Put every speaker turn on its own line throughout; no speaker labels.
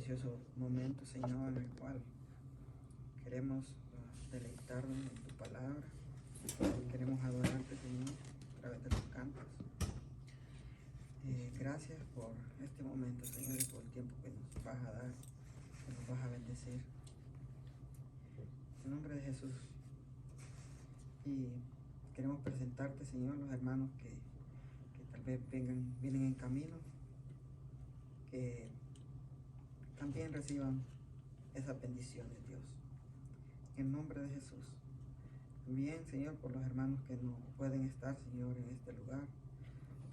precioso momento, Señor, en el cual queremos deleitarnos en tu palabra. Queremos adorarte, Señor, a través de los cantos. Gracias por este momento, Señor, y por el tiempo que nos vas a dar, que nos vas a bendecir. En nombre de Jesús. Y queremos presentarte, Señor, los hermanos que tal vez vienen en camino, que también reciban esas bendiciones, Dios. En nombre de Jesús. También, Señor, por los hermanos que no pueden estar, Señor, en este lugar.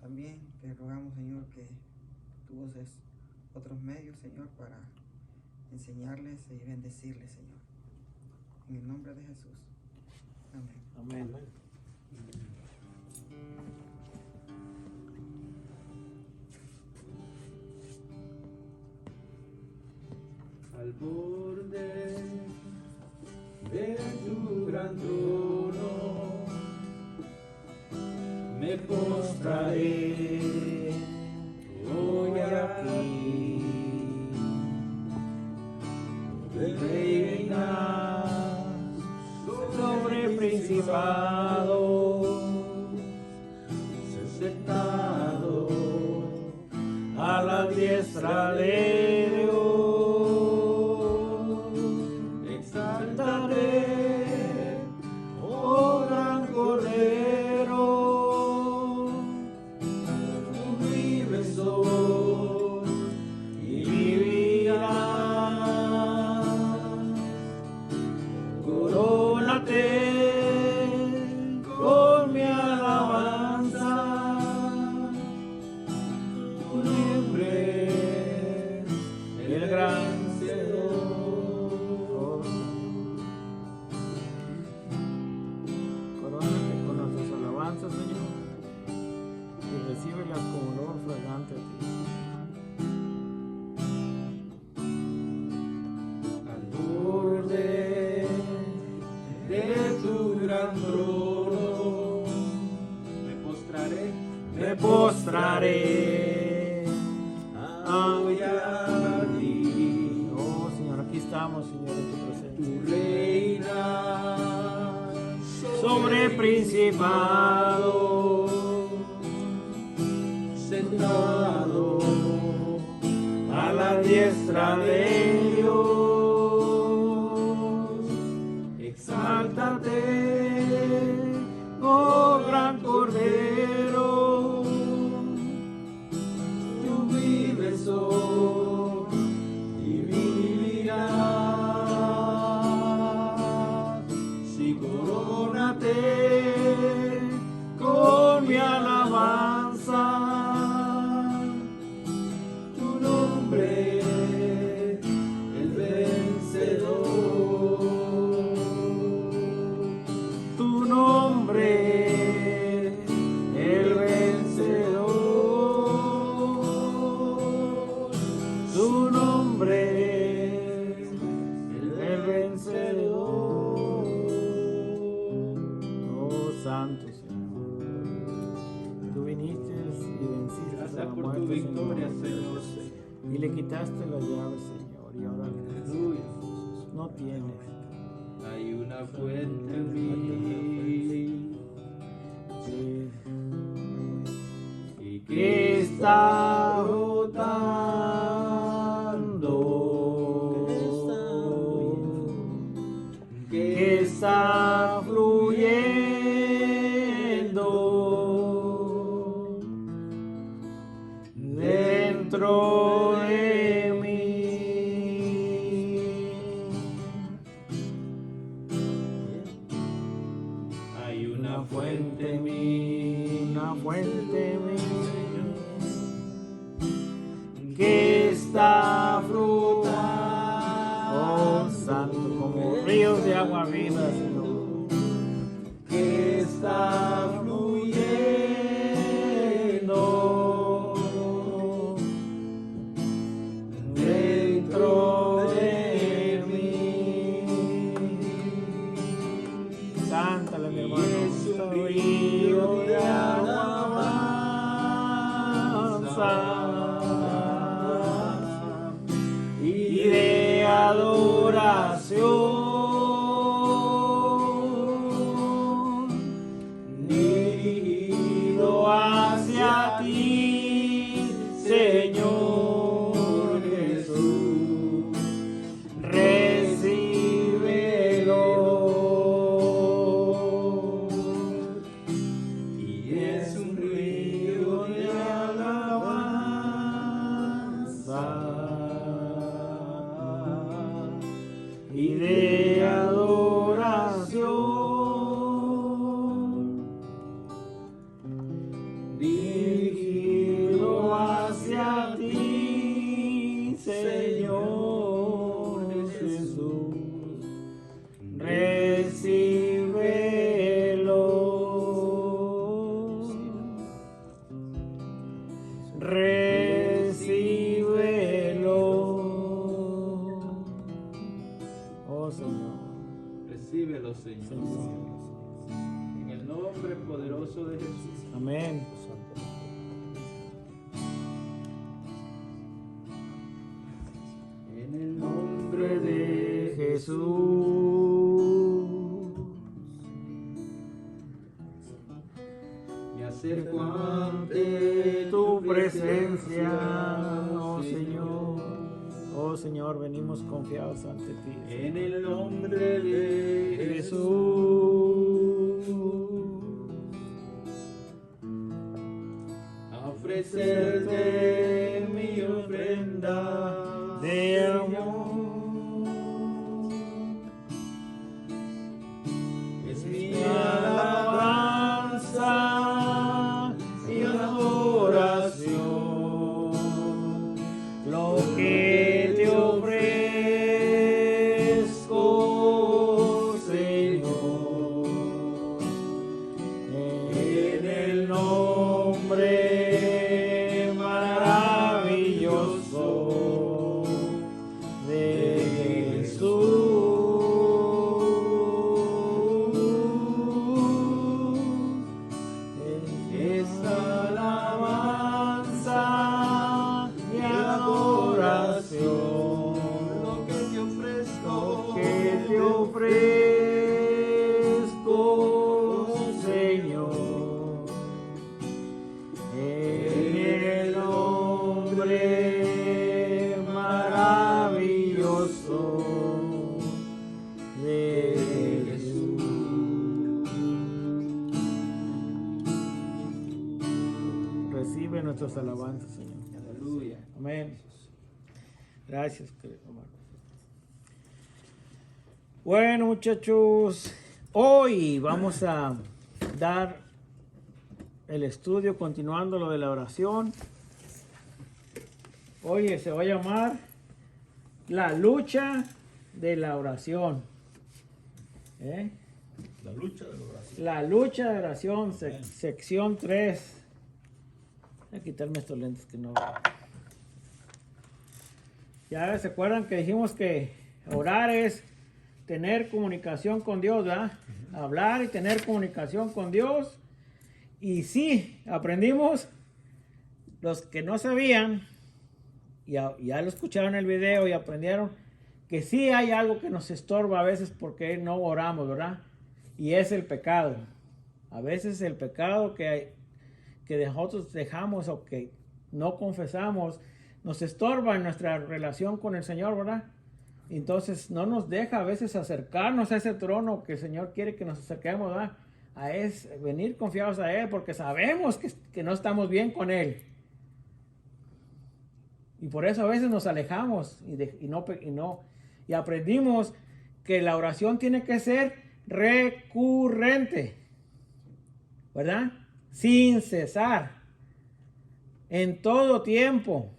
También te rogamos, Señor, que tú uses otros medios, Señor, para enseñarles y bendecirles, Señor. En el nombre de Jesús. Amén.
Amén. Al borde de tu gran trono me postraré hoy aquí. Reinas sobre principados, sentado a la diestra de Dios. Exaltaré, oh gran Cordero, tú vives hoy y vivirás. Corónate con mi alabanza, tu nombre, el gran vencedor. Corónate con nuestras alabanzas, Señor, y recíbelas con olor fragante a ti. Al borde de tu gran trono me postraré hoy a ti. Oh Señor, aquí estamos, Señor, en tu presencia. Tu reina sobre principados, sentado a la diestra de Dios. Exáltate, oh gran Cordero, tú vives hoy y vivirás. Sí, corónate con mi alabanza, tu nombre, el vencedor. Tu nombre, el vencedor. Tu nombre, el vencedor. Oh Santo Señor, tú viniste y venciste a la muerte, victoria, Señor, y le quitaste la llave, Señor, y ahora no tienes. Hay una fuente en mí y que está brotando, que está fluyendo dentro de mí. Hay una fuente en mí, una fuente en mí, que está flotando, oh Santo, como ríos de agua viva, Señor, que está fluyendo dentro de mí. Cántale, mi hermano. Es un río de alabanza y adoración dirigido hacia ti, Señor Jesús. Recíbelo. Y es un río de alabanza y de adoración dirigido hacia ti, Señor Jesús. Recíbelo. Recíbelo. Oh Señor.
Recíbelo, Señor. En el nombre poderoso de Jesús.
Amén.
En el nombre
De Jesús.
me acerco ante
Tu presencia, oh Señor. Oh Señor, venimos confiados ante ti.
En el nombre de
Jesús.
a ofrecerte mi ofrenda
De amor.
es mi
Alabanza y adoración, lo que te ofrezco, Señor, en el nombre maravilloso de Jesús. Esta alabanza y adoración,
lo que te ofrezco,
que te ofrezco, Señor, en el nombre maravilloso de Jesús. Recibe nuestras alabanzas, Señor.
aleluya.
Amén. Gracias, querido hermano. Bueno, muchachos, hoy vamos a dar el estudio continuando lo de la oración. Oye, se va a llamar la lucha de la oración. ¿Eh?
La lucha de la oración.
La lucha de oración, sección 3. Voy a quitarme estos lentes que no veo. Ya se acuerdan que dijimos que orar es tener comunicación con Dios, ¿verdad? Hablar y tener comunicación con Dios. Y sí, aprendimos, los que no sabían, ya lo escucharon en el video y aprendieron, que sí hay algo que nos estorba a veces porque no oramos, ¿verdad? Y es el pecado. A veces el pecado que nosotros dejamos o que no confesamos nos estorba en nuestra relación con el Señor, ¿verdad? Entonces no nos deja a veces acercarnos a ese trono que el Señor quiere que nos acerquemos, ¿verdad? Venir confiados a Él porque sabemos que no estamos bien con Él. Y por eso a veces nos alejamos y aprendimos que la oración tiene que ser recurrente, ¿verdad? Sin cesar, en todo tiempo,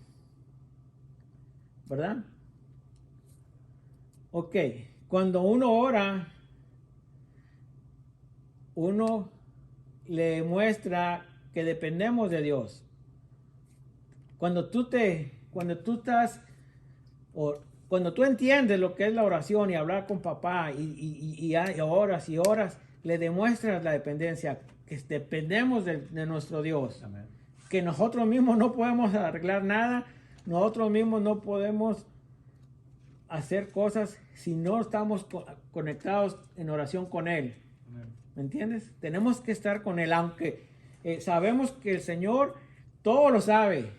¿verdad? Ok, cuando uno ora, uno le muestra que dependemos de Dios. Cuando tú entiendes lo que es la oración y hablar con papá y oras y oras, le demuestras la dependencia, que dependemos de nuestro Dios.
Amén.
Que nosotros mismos no podemos arreglar nada, nosotros mismos no podemos hacer cosas si no estamos conectados en oración con Él. ¿Me entiendes? Tenemos que estar con Él, aunque sabemos que el Señor todo lo sabe,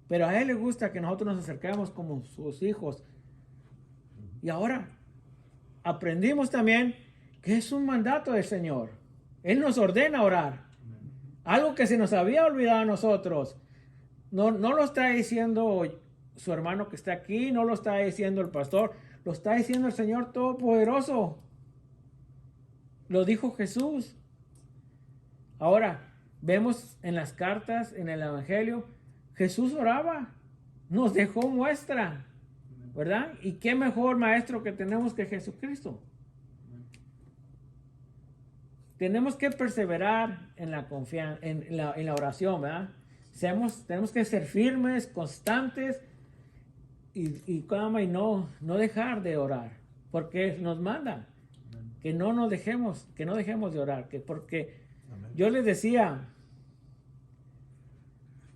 pero a Él le gusta que nosotros nos acerquemos como sus hijos. Y ahora aprendimos también que es un mandato del Señor. Él nos ordena orar. Algo que se nos había olvidado a nosotros. No lo está diciendo su hermano que está aquí, no lo está diciendo el pastor, lo está diciendo el Señor Todopoderoso. Lo dijo Jesús. Ahora, vemos en las cartas, en el Evangelio, Jesús oraba, nos dejó muestra, ¿verdad? Y qué mejor maestro que tenemos que Jesucristo. Tenemos que perseverar en la confianza, en la oración, ¿verdad? Tenemos que ser firmes, constantes y no dejar de orar, porque nos manda que no dejemos de orar, porque
Amén.
yo les decía,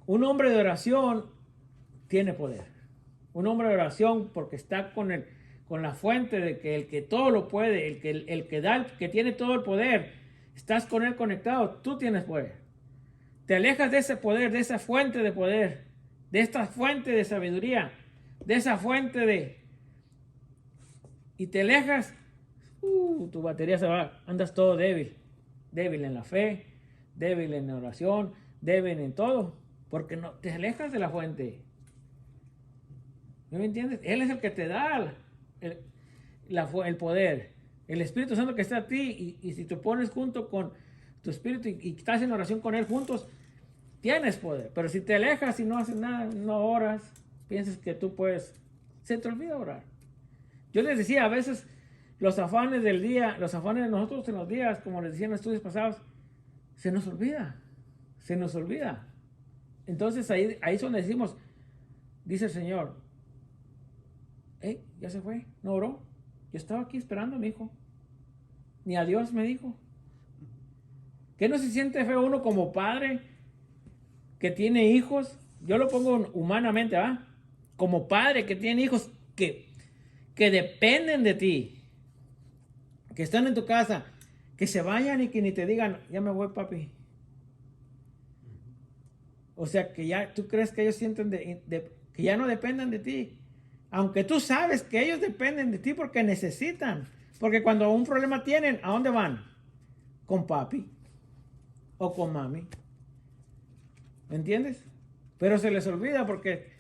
un hombre de oración tiene poder. Un hombre de oración porque está con la fuente de que el que todo lo puede, el que tiene todo el poder, estás con él conectado, tú tienes poder. Te alejas de ese poder, de esa fuente de poder, de esta fuente de sabiduría, de esa fuente y te alejas, tu batería se va, andas todo débil en la fe, débil en la oración, débil en todo, porque no te alejas de la fuente. ¿No me entiendes? Él es el que te da el poder. El Espíritu Santo que está a ti, y si te pones junto con tu Espíritu y estás en oración con Él juntos, tienes poder. Pero si te alejas y no haces nada, no oras, piensas que tú puedes, se te olvida orar. Yo les decía, a veces los afanes del día, los afanes de nosotros en los días, como les decía en los estudios pasados, se nos olvida. Entonces ahí es donde decimos, dice el Señor, ya se fue, no oró. Yo estaba aquí esperando a mi hijo. Ni a Dios me dijo. ¿Qué no se siente feo uno como padre que tiene hijos? Yo lo pongo humanamente, ¿va? Como padre que tiene hijos que dependen de ti, que están en tu casa, que se vayan y que ni te digan, ya me voy, papi. O sea, que ya tú crees que ellos sienten que ya no dependan de ti. Aunque tú sabes que ellos dependen de ti porque necesitan. Porque cuando un problema tienen, ¿a dónde van? Con papi o con mami. ¿Me entiendes? Pero se les olvida porque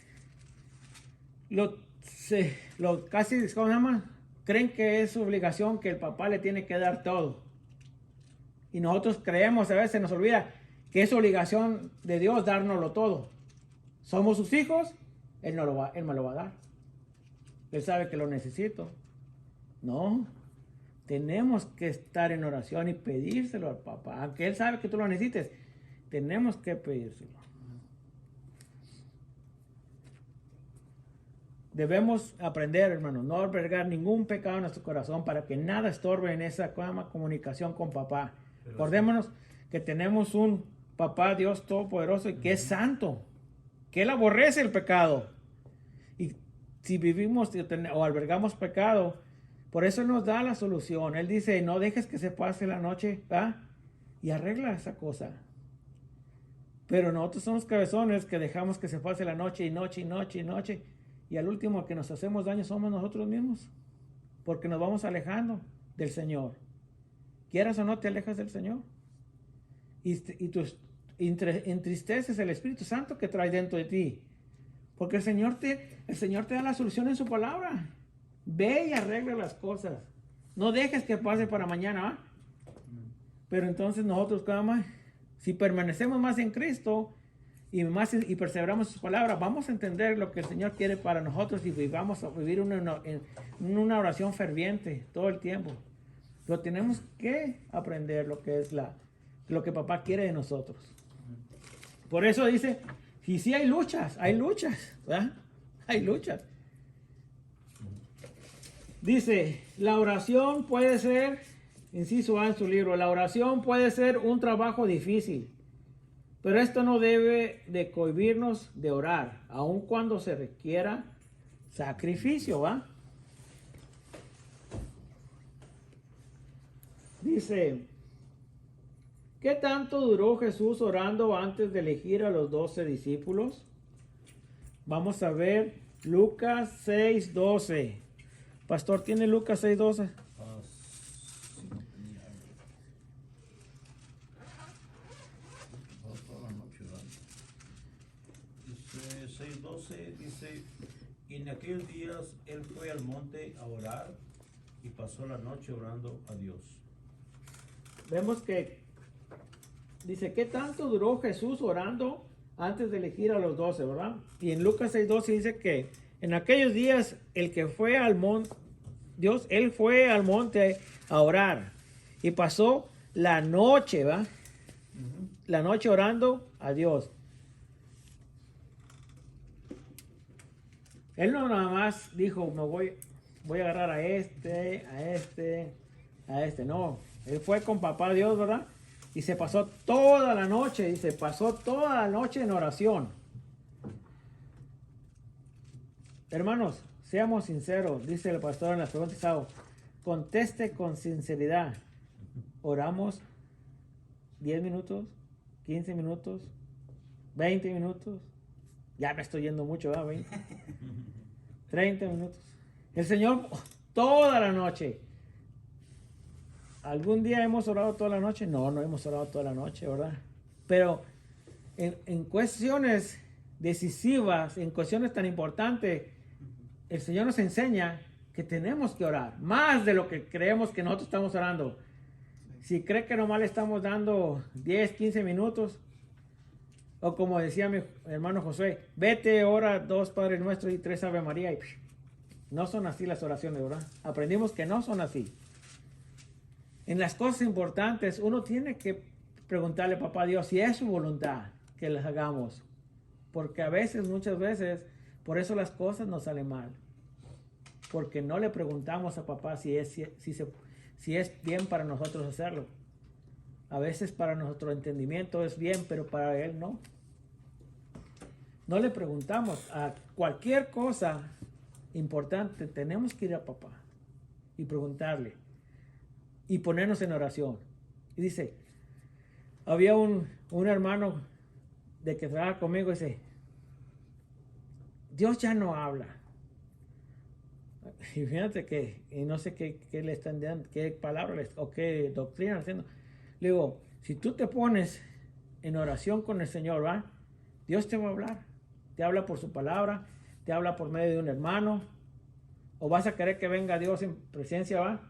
casi, ¿cómo se llama? Creen que es su obligación, que el papá le tiene que dar todo. Y nosotros creemos, a veces nos olvida que es obligación de Dios dárnoslo todo. Somos sus hijos, Él me lo va a dar. Él sabe que lo necesito. No, tenemos que estar en oración y pedírselo al papá. Aunque Él sabe que tú lo necesites, tenemos que pedírselo. Debemos aprender, hermanos, no albergar ningún pecado en nuestro corazón para que nada estorbe en esa comunicación con papá. Acordémonos que tenemos un papá, Dios Todopoderoso, y que es santo, que Él aborrece el pecado. Y si vivimos o albergamos pecado, por eso Él nos da la solución. Él dice, no dejes que se pase la noche, ¿va? Y arregla esa cosa. Pero nosotros somos cabezones que dejamos que se pase la noche y noche y noche y noche. Y al último que nos hacemos daño somos nosotros mismos. Porque nos vamos alejando del Señor. Quieras o no, te alejas del Señor. Y tú entristeces el Espíritu Santo que trae dentro de ti. Porque el Señor te da la solución en su palabra. Ve y arregla las cosas. No dejes que pase para mañana, ¿va? Pero entonces nosotros, si permanecemos más en Cristo y perseveramos su palabra, vamos a entender lo que el Señor quiere para nosotros y vamos a vivir en una oración ferviente todo el tiempo. Pero tenemos que aprender lo que es lo que papá quiere de nosotros. Por eso dice, y sí hay luchas, ¿verdad? Hay luchas. Dice, la oración puede ser, inciso A en su libro, la oración puede ser un trabajo difícil, pero esto no debe de cohibirnos de orar, aun cuando se requiera sacrificio, ¿va? Dice, ¿qué tanto duró Jesús orando antes de elegir a los 12 discípulos? Vamos a ver Lucas 6:12. Pastor, ¿tiene Lucas 6:12?
Sí, tenía algo. Toda la noche orando. Dice 6:12, dice, y en aquellos días él fue al monte a orar y pasó la noche orando a Dios.
Vemos que dice, ¿qué tanto duró Jesús orando antes de elegir a los 12, verdad? Y en Lucas 6:12 dice que en aquellos días el que fue al monte, él fue al monte a orar y pasó la noche, ¿va? La noche orando a Dios. Él no nada más dijo, voy a agarrar a este. No, él fue con papá Dios, ¿verdad? Y se pasó toda la noche, dice, pasó toda la noche en oración. Hermanos, seamos sinceros, dice el pastor en las preguntas, conteste con sinceridad. Oramos 10 minutos, 15 minutos, 20 minutos. Ya me estoy yendo mucho, ¿verdad? 20, 30 minutos. El Señor, toda la noche. ¿Algún día hemos orado toda la noche? No, no hemos orado toda la noche, ¿verdad? Pero en cuestiones decisivas, en cuestiones tan importantes, el Señor nos enseña que tenemos que orar, más de lo que creemos que nosotros estamos orando. Si cree que nomás le estamos dando 10, 15 minutos, o como decía mi hermano José, vete, ora 2 Padre Nuestro y 3 Ave María, y no son así las oraciones, ¿verdad? Aprendimos que no son así. En las cosas importantes, uno tiene que preguntarle a papá Dios si es su voluntad que las hagamos. Porque a veces, muchas veces, por eso las cosas nos salen mal. Porque no le preguntamos a papá si es bien para nosotros hacerlo. A veces para nuestro entendimiento es bien, pero para él no. No le preguntamos. A cualquier cosa importante tenemos que ir a papá y preguntarle. Y ponernos en oración. Y dice, había un hermano de que trabaja conmigo, dice, Dios ya no habla. Y fíjate que, y no sé qué le están dando, qué palabra o qué doctrina haciendo. Le digo, si tú te pones en oración con el Señor, ¿va? Dios te va a hablar. Te habla por su palabra, te habla por medio de un hermano. ¿O vas a querer que venga Dios en presencia, va?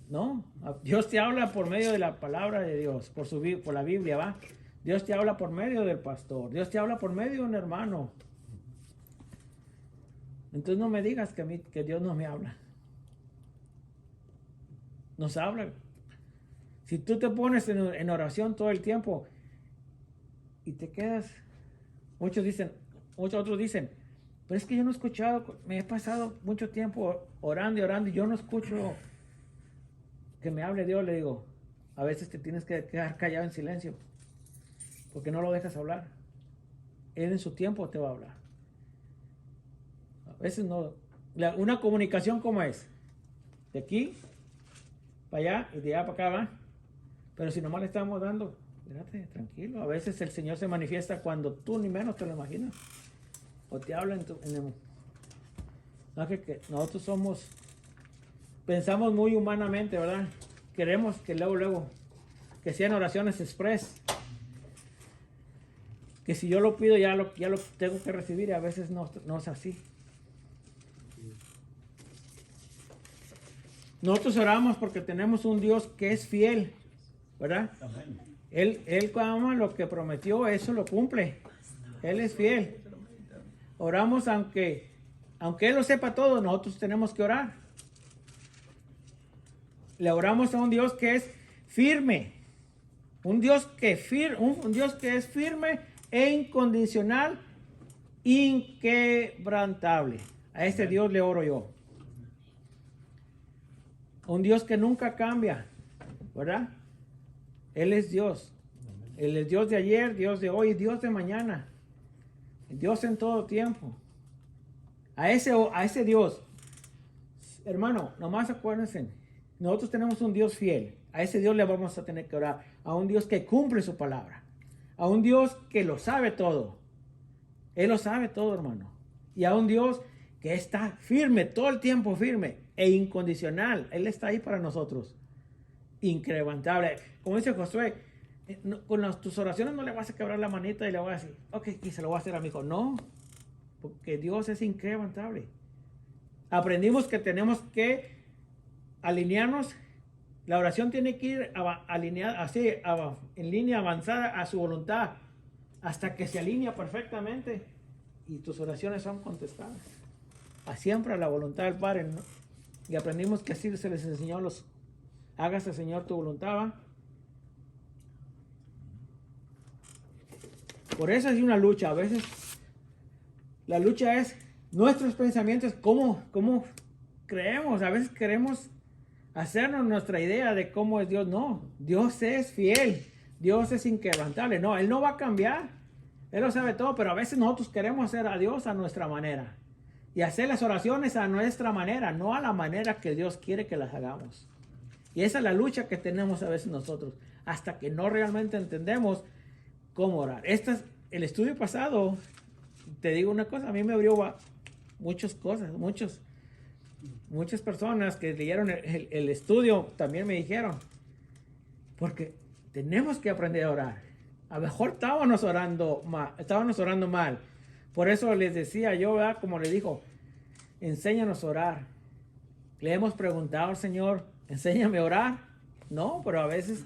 No, Dios te habla por medio de la palabra de Dios, por la Biblia, ¿va? Dios te habla por medio del pastor, Dios te habla por medio de un hermano. Entonces no me digas que Dios no me habla. Nos habla. Si tú te pones en oración todo el tiempo y te quedas, muchos otros dicen, pero es que yo no he escuchado, me he pasado mucho tiempo orando y yo no escucho que me hable Dios. Le digo, a veces te tienes que quedar callado en silencio, porque no lo dejas hablar. Él en su tiempo te va a hablar. A veces no. Una comunicación, ¿cómo es? De aquí para allá y de allá para acá, ¿va? Pero si nomás le estamos dando, espérate, tranquilo. A veces el Señor se manifiesta cuando tú ni menos te lo imaginas. O te habla no, que nosotros pensamos muy humanamente, ¿verdad? Queremos que luego, que sean oraciones express. Que si yo lo pido ya lo tengo que recibir, y a veces no es así. Nosotros oramos porque tenemos un Dios que es fiel, ¿verdad?
Amén.
Él cuando lo que prometió, eso lo cumple. Él es fiel. Oramos aunque Él lo sepa todo, nosotros tenemos que orar. Le oramos a un Dios que es firme. Un Dios que es firme e incondicional, inquebrantable. A este Dios le oro yo. Un Dios que nunca cambia, ¿verdad? Él es Dios. Él es Dios de ayer, Dios de hoy, Dios de mañana. Dios en todo tiempo. a ese Dios. Hermano, nomás acuérdense, nosotros tenemos un Dios fiel. A ese Dios le vamos a tener que orar. A un Dios que cumple su palabra. A un Dios que lo sabe todo. Él lo sabe todo, hermano. Y a un Dios que está firme, todo el tiempo firme e incondicional. Él está ahí para nosotros. Incrementable. Como dice Josué, con tus oraciones no le vas a quebrar la manita y le vas a decir, ok, y se lo voy a hacer a mi hijo. No, porque Dios es incrementable. Aprendimos que tenemos que alinearnos. La oración tiene que ir alineada, así, en línea avanzada a su voluntad, hasta que se alinea perfectamente y tus oraciones son contestadas. Siempre a la voluntad del Padre, ¿no? Y aprendimos que así se les enseñó a los, hágase, Señor, tu voluntad, ¿va? Por eso es una lucha. A veces la lucha es nuestros pensamientos, cómo creemos. A veces queremos hacernos nuestra idea de cómo es Dios. No, Dios es fiel, Dios es inquebrantable. No, Él no va a cambiar, Él lo sabe todo, pero a veces nosotros queremos hacer a Dios a nuestra manera y hacer las oraciones a nuestra manera, no a la manera que Dios quiere que las hagamos. Y esa es la lucha que tenemos a veces nosotros, hasta que no realmente entendemos cómo orar. El estudio pasado, te digo una cosa, a mí me abrió muchas cosas, muchas personas que leyeron el estudio también me dijeron, porque tenemos que aprender a orar. A lo mejor estábamos orando mal. Por eso les decía yo, ¿verdad? Como le dijo, enséñanos a orar. Le hemos preguntado al Señor, enséñame a orar. No, pero a veces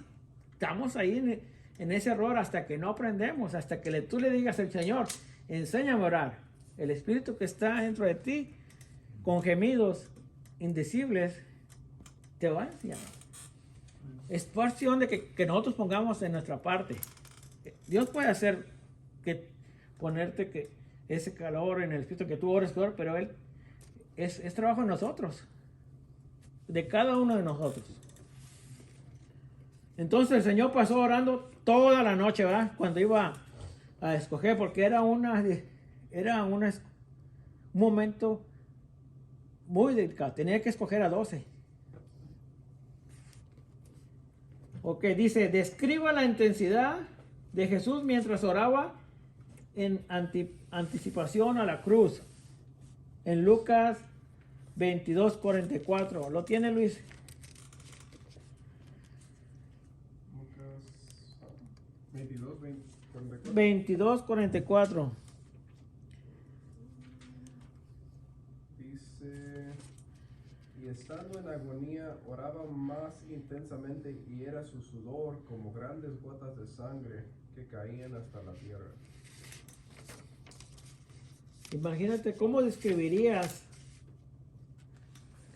estamos ahí en ese error hasta que no aprendemos, hasta que tú le digas al Señor, enséñame a orar. El Espíritu que está dentro de ti, con gemidos indecibles, te va a enseñar. Es cuestión de que nosotros pongamos en nuestra parte. Dios puede hacer ponerte que ese calor en el Espíritu, que tú ores, pero Él es trabajo de nosotros, de cada uno de nosotros. Entonces el Señor pasó orando toda la noche, ¿verdad? Cuando iba a escoger, porque era un momento muy delicado. Tenía que escoger a 12. Ok, dice, describa la intensidad de Jesús mientras oraba en anticipación a la cruz. En Lucas 22:44. ¿Lo tiene, Luis?
Lucas
22:44.
Dice, y estando en agonía, oraba más intensamente y era su sudor como grandes gotas de sangre que caían hasta la tierra.
Imagínate cómo describirías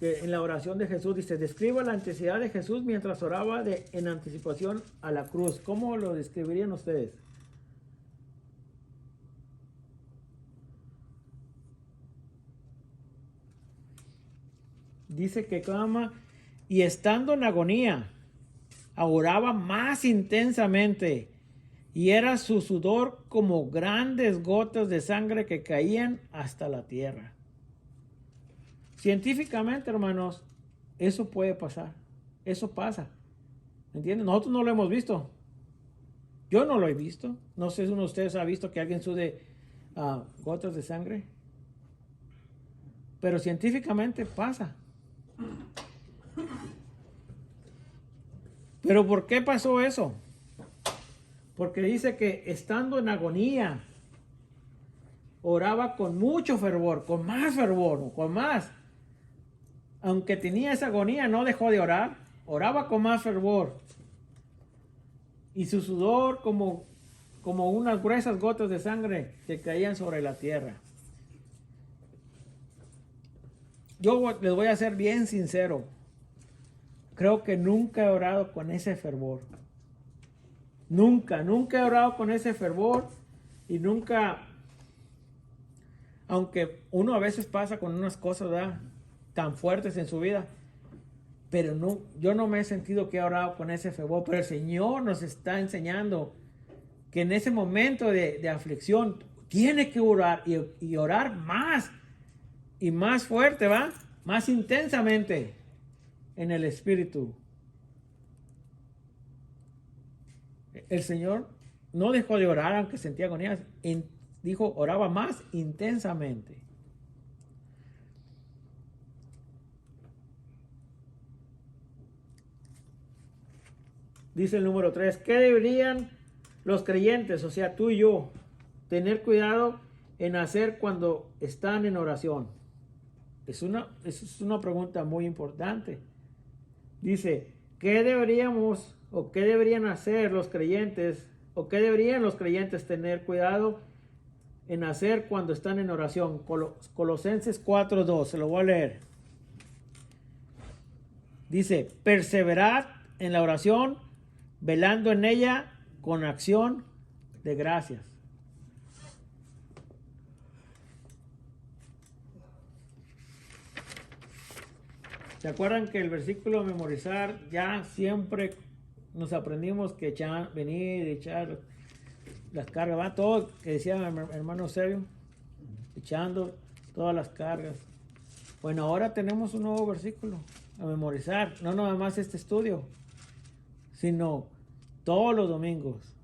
que en la oración de Jesús dice, describa la intensidad de Jesús mientras oraba en anticipación a la cruz. ¿Cómo lo describirían ustedes? Dice que clama y estando en agonía, oraba más intensamente y era su sudor como grandes gotas de sangre que caían hasta la tierra. Científicamente, hermanos, eso puede pasar. Eso pasa. ¿Entienden? Nosotros no lo hemos visto. Yo no lo he visto. No sé si uno de ustedes ha visto que alguien sude gotas de sangre. Pero científicamente pasa. ¿Pero por qué pasó eso? Porque dice que estando en agonía, oraba con mucho fervor, con más. Aunque tenía esa agonía, no dejó de orar. Oraba con más fervor. Y su sudor como unas gruesas gotas de sangre que caían sobre la tierra. Yo les voy a ser bien sincero. Creo que nunca he orado con ese fervor. Nunca he orado con ese fervor. Y nunca, aunque uno a veces pasa con unas cosas, ¿verdad?, tan fuertes en su vida, pero no, yo no me he sentido que he orado con ese fervor. Pero el Señor nos está enseñando que en ese momento de aflicción tiene que orar y orar más y más fuerte, ¿va? Más intensamente en el Espíritu. El Señor no dejó de orar aunque sentía agonía. Dijo, oraba más intensamente. Dice el número 3, ¿qué deberían los creyentes, o sea, tú y yo, tener cuidado en hacer cuando están en oración? Es una pregunta muy importante. Dice, ¿qué deberíamos o qué deberían hacer los creyentes o qué deberían los creyentes tener cuidado en hacer cuando están en oración? Colosenses 4:2, se lo voy a leer. Dice, perseverad en la oración, velando en ella con acción de gracias. ¿Se acuerdan que el versículo a memorizar ya siempre nos aprendimos que venir y echar las cargas? Va todo que decía mi hermano Eusebio, echando todas las cargas. Bueno, ahora tenemos un nuevo versículo a memorizar, no nada más este estudio, sino todos los domingos.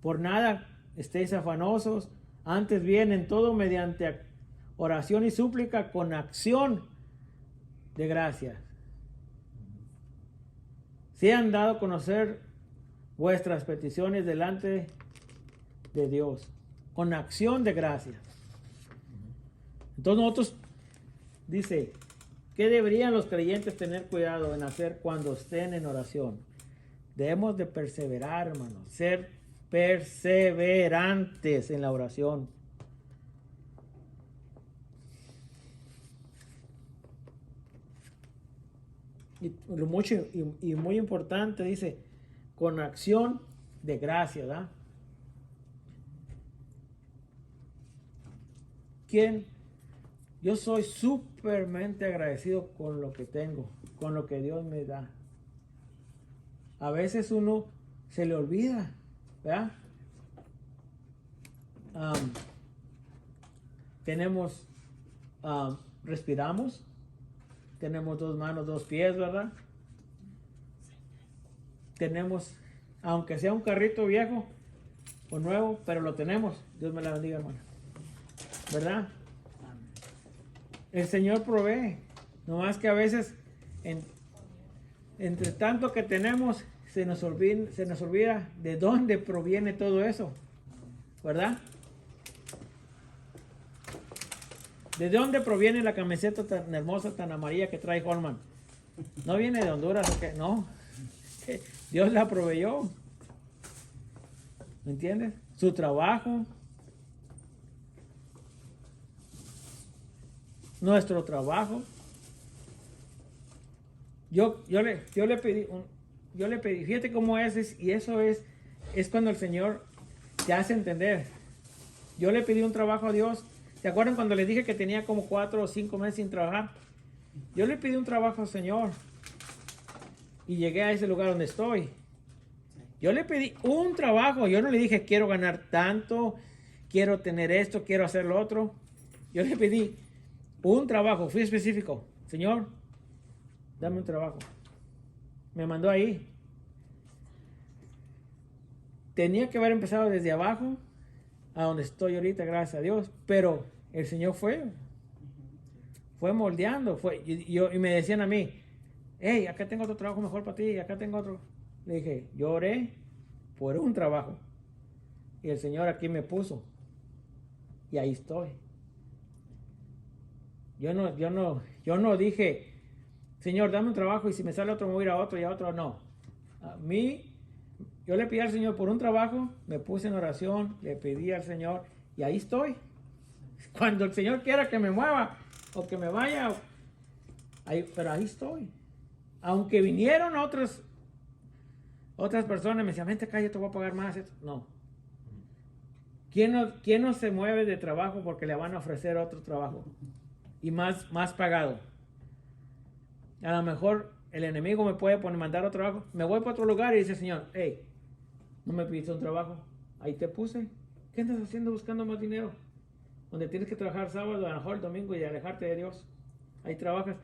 Por nada estéis afanosos, antes bien en todo mediante oración y súplica con acción de gracias. Sean dado a conocer vuestras peticiones delante de Dios, con acción de gracias. Entonces nosotros, dice, ¿qué deberían los creyentes tener cuidado en hacer cuando estén en oración? Debemos de perseverar, hermanos, ser perseverantes en la oración. Y muy importante, dice, con acción de gracia, ¿verdad? Yo soy súpermente agradecido con lo que tengo, con lo que Dios me da. A veces uno se le olvida, ¿verdad? Respiramos. Tenemos 2 manos, 2 pies, ¿verdad? Tenemos, aunque sea un carrito viejo o nuevo, pero lo tenemos. Dios me la bendiga, hermano. ¿Verdad? El Señor provee. No más que a veces, entre tanto que tenemos, se nos olvida de dónde proviene todo eso. ¿Verdad? ¿De dónde proviene la camiseta tan hermosa, tan amarilla que trae Holman? No viene de Honduras, ¿o qué? No. Dios la proveyó. ¿Me entiendes? Su trabajo. Nuestro trabajo. Yo le pedí, fíjate cómo es, y eso es cuando el Señor te hace entender. Yo le pedí un trabajo a Dios. ¿Se acuerdan cuando les dije que tenía como 4 o 5 meses sin trabajar? Yo le pedí un trabajo al Señor y llegué a ese lugar donde estoy. Yo le pedí un trabajo. Yo no le dije quiero ganar tanto, quiero tener esto, quiero hacer lo otro. Yo le pedí un trabajo. Fui específico. Señor, dame un trabajo. Me mandó ahí. Tenía que haber empezado desde abajo a donde estoy ahorita, gracias a Dios, pero el Señor fue moldeando, y me decían a mí, hey, acá tengo otro trabajo mejor para ti, acá tengo otro. Le dije, yo oré por un trabajo, y el Señor aquí me puso, y ahí estoy. Yo no dije, Señor, dame un trabajo, y si me sale otro, me voy a ir a otro, y a otro, no. Yo le pedí al Señor por un trabajo, me puse en oración, le pedí al Señor y ahí estoy. Cuando el Señor quiera que me mueva o que me vaya, pero ahí estoy. Aunque vinieron otras personas, me decían, vente acá, yo te voy a pagar más. No. ¿Quién no se mueve de trabajo porque le van a ofrecer otro trabajo? Y más pagado. A lo mejor el enemigo me puede mandar otro trabajo. Me voy para otro lugar y dice, Señor, hey, ¿no me pidiste un trabajo? Ahí te puse. ¿Qué andas haciendo buscando más dinero? donde tienes que trabajar sábado, a lo mejor el domingo y alejarte de Dios. Ahí trabajas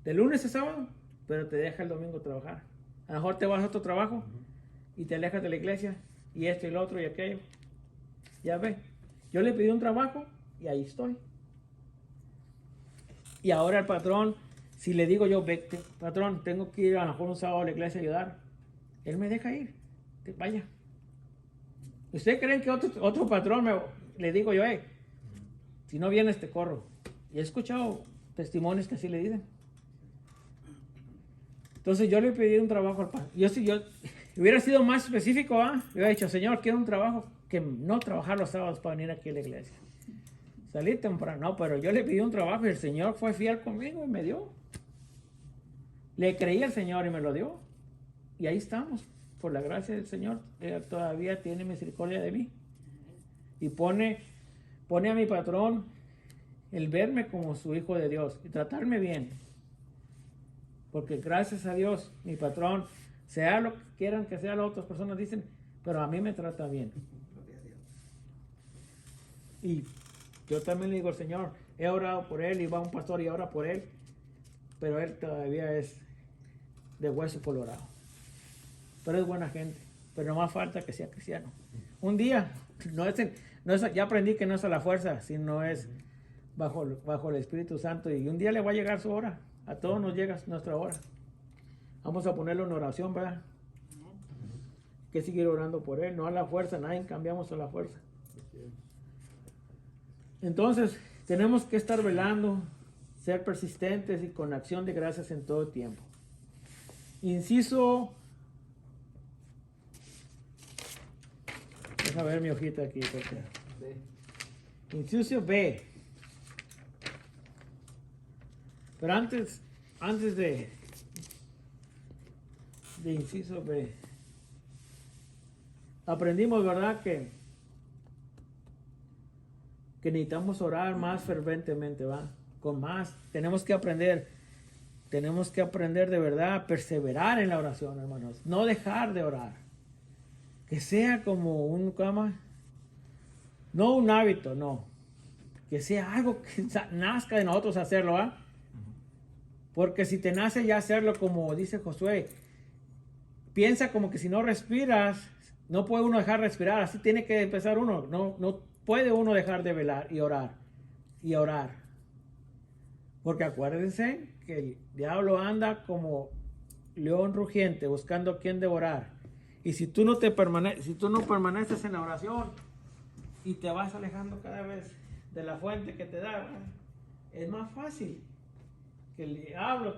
de lunes a sábado, pero te deja el domingo trabajar. A lo mejor te vas a otro trabajo y te alejas de la iglesia y esto y lo otro y aquello. Ya ve, yo le pedí un trabajo y ahí estoy. Y ahora el patrón, si le digo yo, vete, patrón, tengo que ir a lo mejor un sábado a la iglesia a ayudar, él me deja ir, vaya. ¿Ustedes creen que otro patrón le digo yo, si no vienes te corro? Y he escuchado testimonios que así le dicen. Entonces yo le pedí un trabajo al patrón. Yo hubiera sido más específico, le hubiera dicho, Señor, quiero un trabajo que no trabajar los sábados para venir aquí a la iglesia. Salí temprano, no, pero yo le pedí un trabajo y el Señor fue fiel conmigo y me dio. Le creí al Señor y me lo dio. Y ahí estamos, por la gracia del Señor. Él todavía tiene misericordia de mí. Y pone a mi patrón el verme como su hijo de Dios y tratarme bien. Porque gracias a Dios, mi patrón, sea lo que quieran que sea, las otras personas dicen, pero a mí me trata bien. Y yo también le digo al Señor, he orado por él y va un pastor y ora por él, pero él todavía es de hueso colorado. Pero es buena gente, pero no más falta que sea cristiano. Un día, ya aprendí que no es a la fuerza, sino es bajo el Espíritu Santo, y un día le va a llegar su hora. A todos nos llega nuestra hora. Vamos a ponerlo en oración, ¿verdad? Que seguir orando por él, no a la fuerza, nadie cambiamos a la fuerza. Entonces, tenemos que estar velando, ser persistentes y con acción de gracias en todo tiempo. Inciso, deja ver mi hojita aquí. Inciso B. Pero antes de inciso B, aprendimos, ¿verdad? Que necesitamos orar más ferventemente, ¿va? Con más. Tenemos que aprender de verdad a perseverar en la oración, hermanos. No dejar de orar. Que sea como no un hábito, no. Que sea algo que nazca de nosotros hacerlo, ¿va? Porque si te nace ya hacerlo, como dice Josué, piensa como que si no respiras, no puede uno dejar de respirar. Así tiene que empezar uno. No puede uno dejar de velar y orar. Porque acuérdense que el diablo anda como león rugiente buscando a quien devorar. Y si tú no permaneces en la oración y te vas alejando cada vez de la fuente que te da, ¿verdad? Es más fácil que el diablo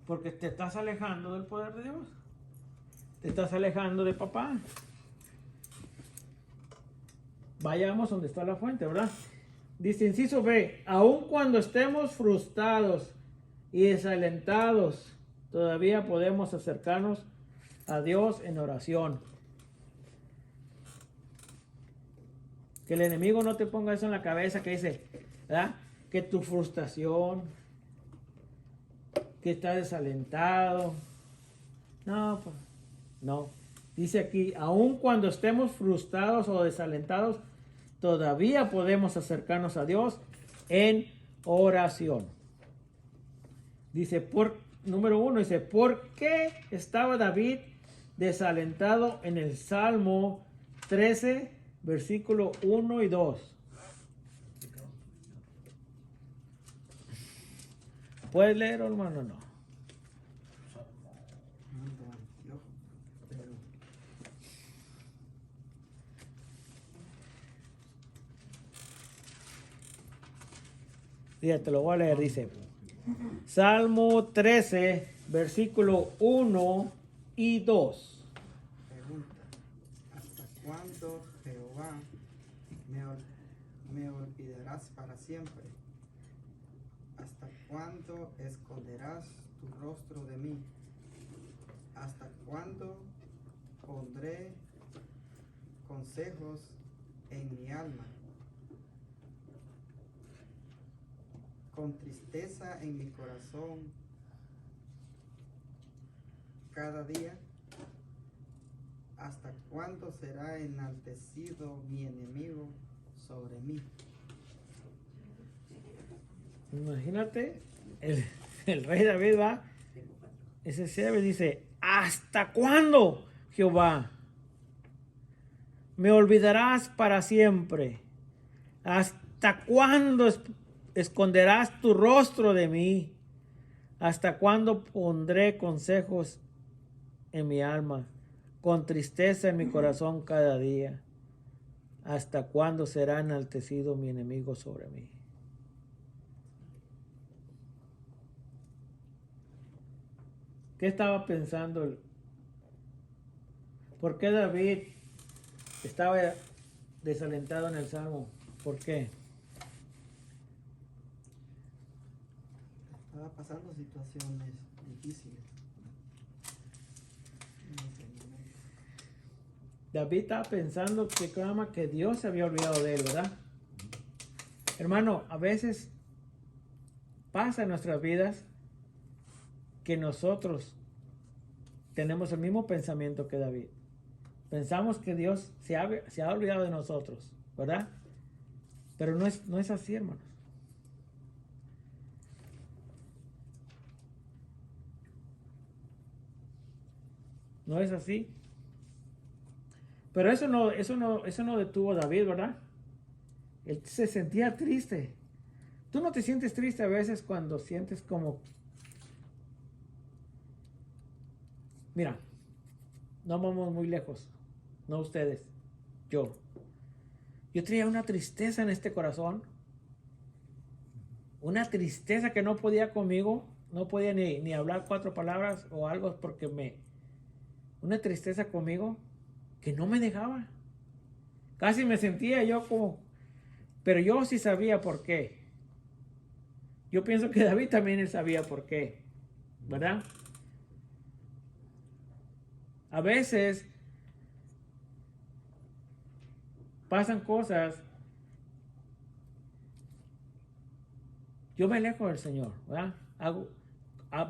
porque te estás alejando del poder de Dios. Te estás alejando de papá. Vayamos donde está la fuente, ¿verdad? Dice inciso B, aun cuando estemos frustrados y desalentados, todavía podemos acercarnos a Dios en oración. Que el enemigo no te ponga eso en la cabeza que dice, ¿verdad? Que tu frustración, que estás desalentado. No, pues, no. Dice aquí, aun cuando estemos frustrados o desalentados, todavía podemos acercarnos a Dios en oración. Dice, número 1, dice, ¿por qué estaba David desalentado en el Salmo 13, versículo 1 y 2? ¿Puedes leer, hermano? No. Fíjate, te lo voy a leer, dice. Salmo 13, versículo 1 y 2.
Pregunta, ¿hasta cuándo, Jehová, me olvidarás para siempre? ¿Hasta cuándo esconderás tu rostro de mí? ¿Hasta cuándo pondré consejos en mi alma? Con tristeza en mi corazón cada día. ¿Hasta cuándo será enaltecido mi enemigo sobre mí.
Imagínate, el rey David va, ese siervo dice, ¿hasta cuándo, Jehová? ¿Me olvidarás para siempre? ¿Hasta cuándo esconderás tu rostro de mí? ¿Hasta cuándo pondré consejos en mi alma, con tristeza en mi corazón cada día? ¿Hasta cuándo será enaltecido mi enemigo sobre mí? ¿Qué estaba pensando? ¿Por qué David estaba desalentado en el Salmo? ¿Por qué?
Estaba pasando situaciones difíciles. En ese momento.
David estaba pensando que Dios se había olvidado de él, ¿verdad? Hermano, a veces pasa en nuestras vidas que nosotros tenemos el mismo pensamiento que David. Pensamos que Dios se ha olvidado de nosotros, ¿verdad? Pero no es así, hermanos. No es así. Pero eso no detuvo a David, ¿verdad? Él se sentía triste. ¿Tú no te sientes triste a veces cuando sientes como... Mira, no vamos muy lejos. No ustedes, yo. Yo tenía una tristeza en este corazón. Una tristeza que no podía conmigo. No podía ni hablar 4 palabras o algo porque una tristeza conmigo que no me dejaba. Casi me sentía yo como... Pero yo sí sabía por qué. Yo pienso que David también él sabía por qué. ¿Verdad? A veces pasan cosas. Yo me alejo del Señor, ¿verdad?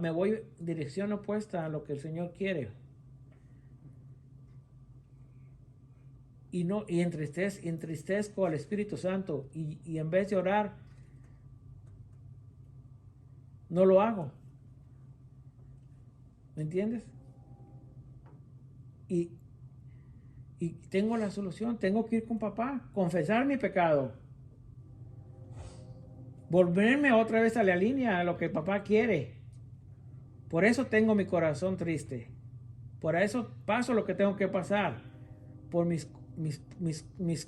Me voy en dirección opuesta a lo que el Señor quiere. Y entristezco al Espíritu Santo. Y en vez de orar, no lo hago. ¿Me entiendes? Y tengo la solución. Tengo que ir con papá, confesar mi pecado. Volverme otra vez a la línea, a lo que papá quiere. Por eso tengo mi corazón triste. Por eso paso lo que tengo que pasar. Por mis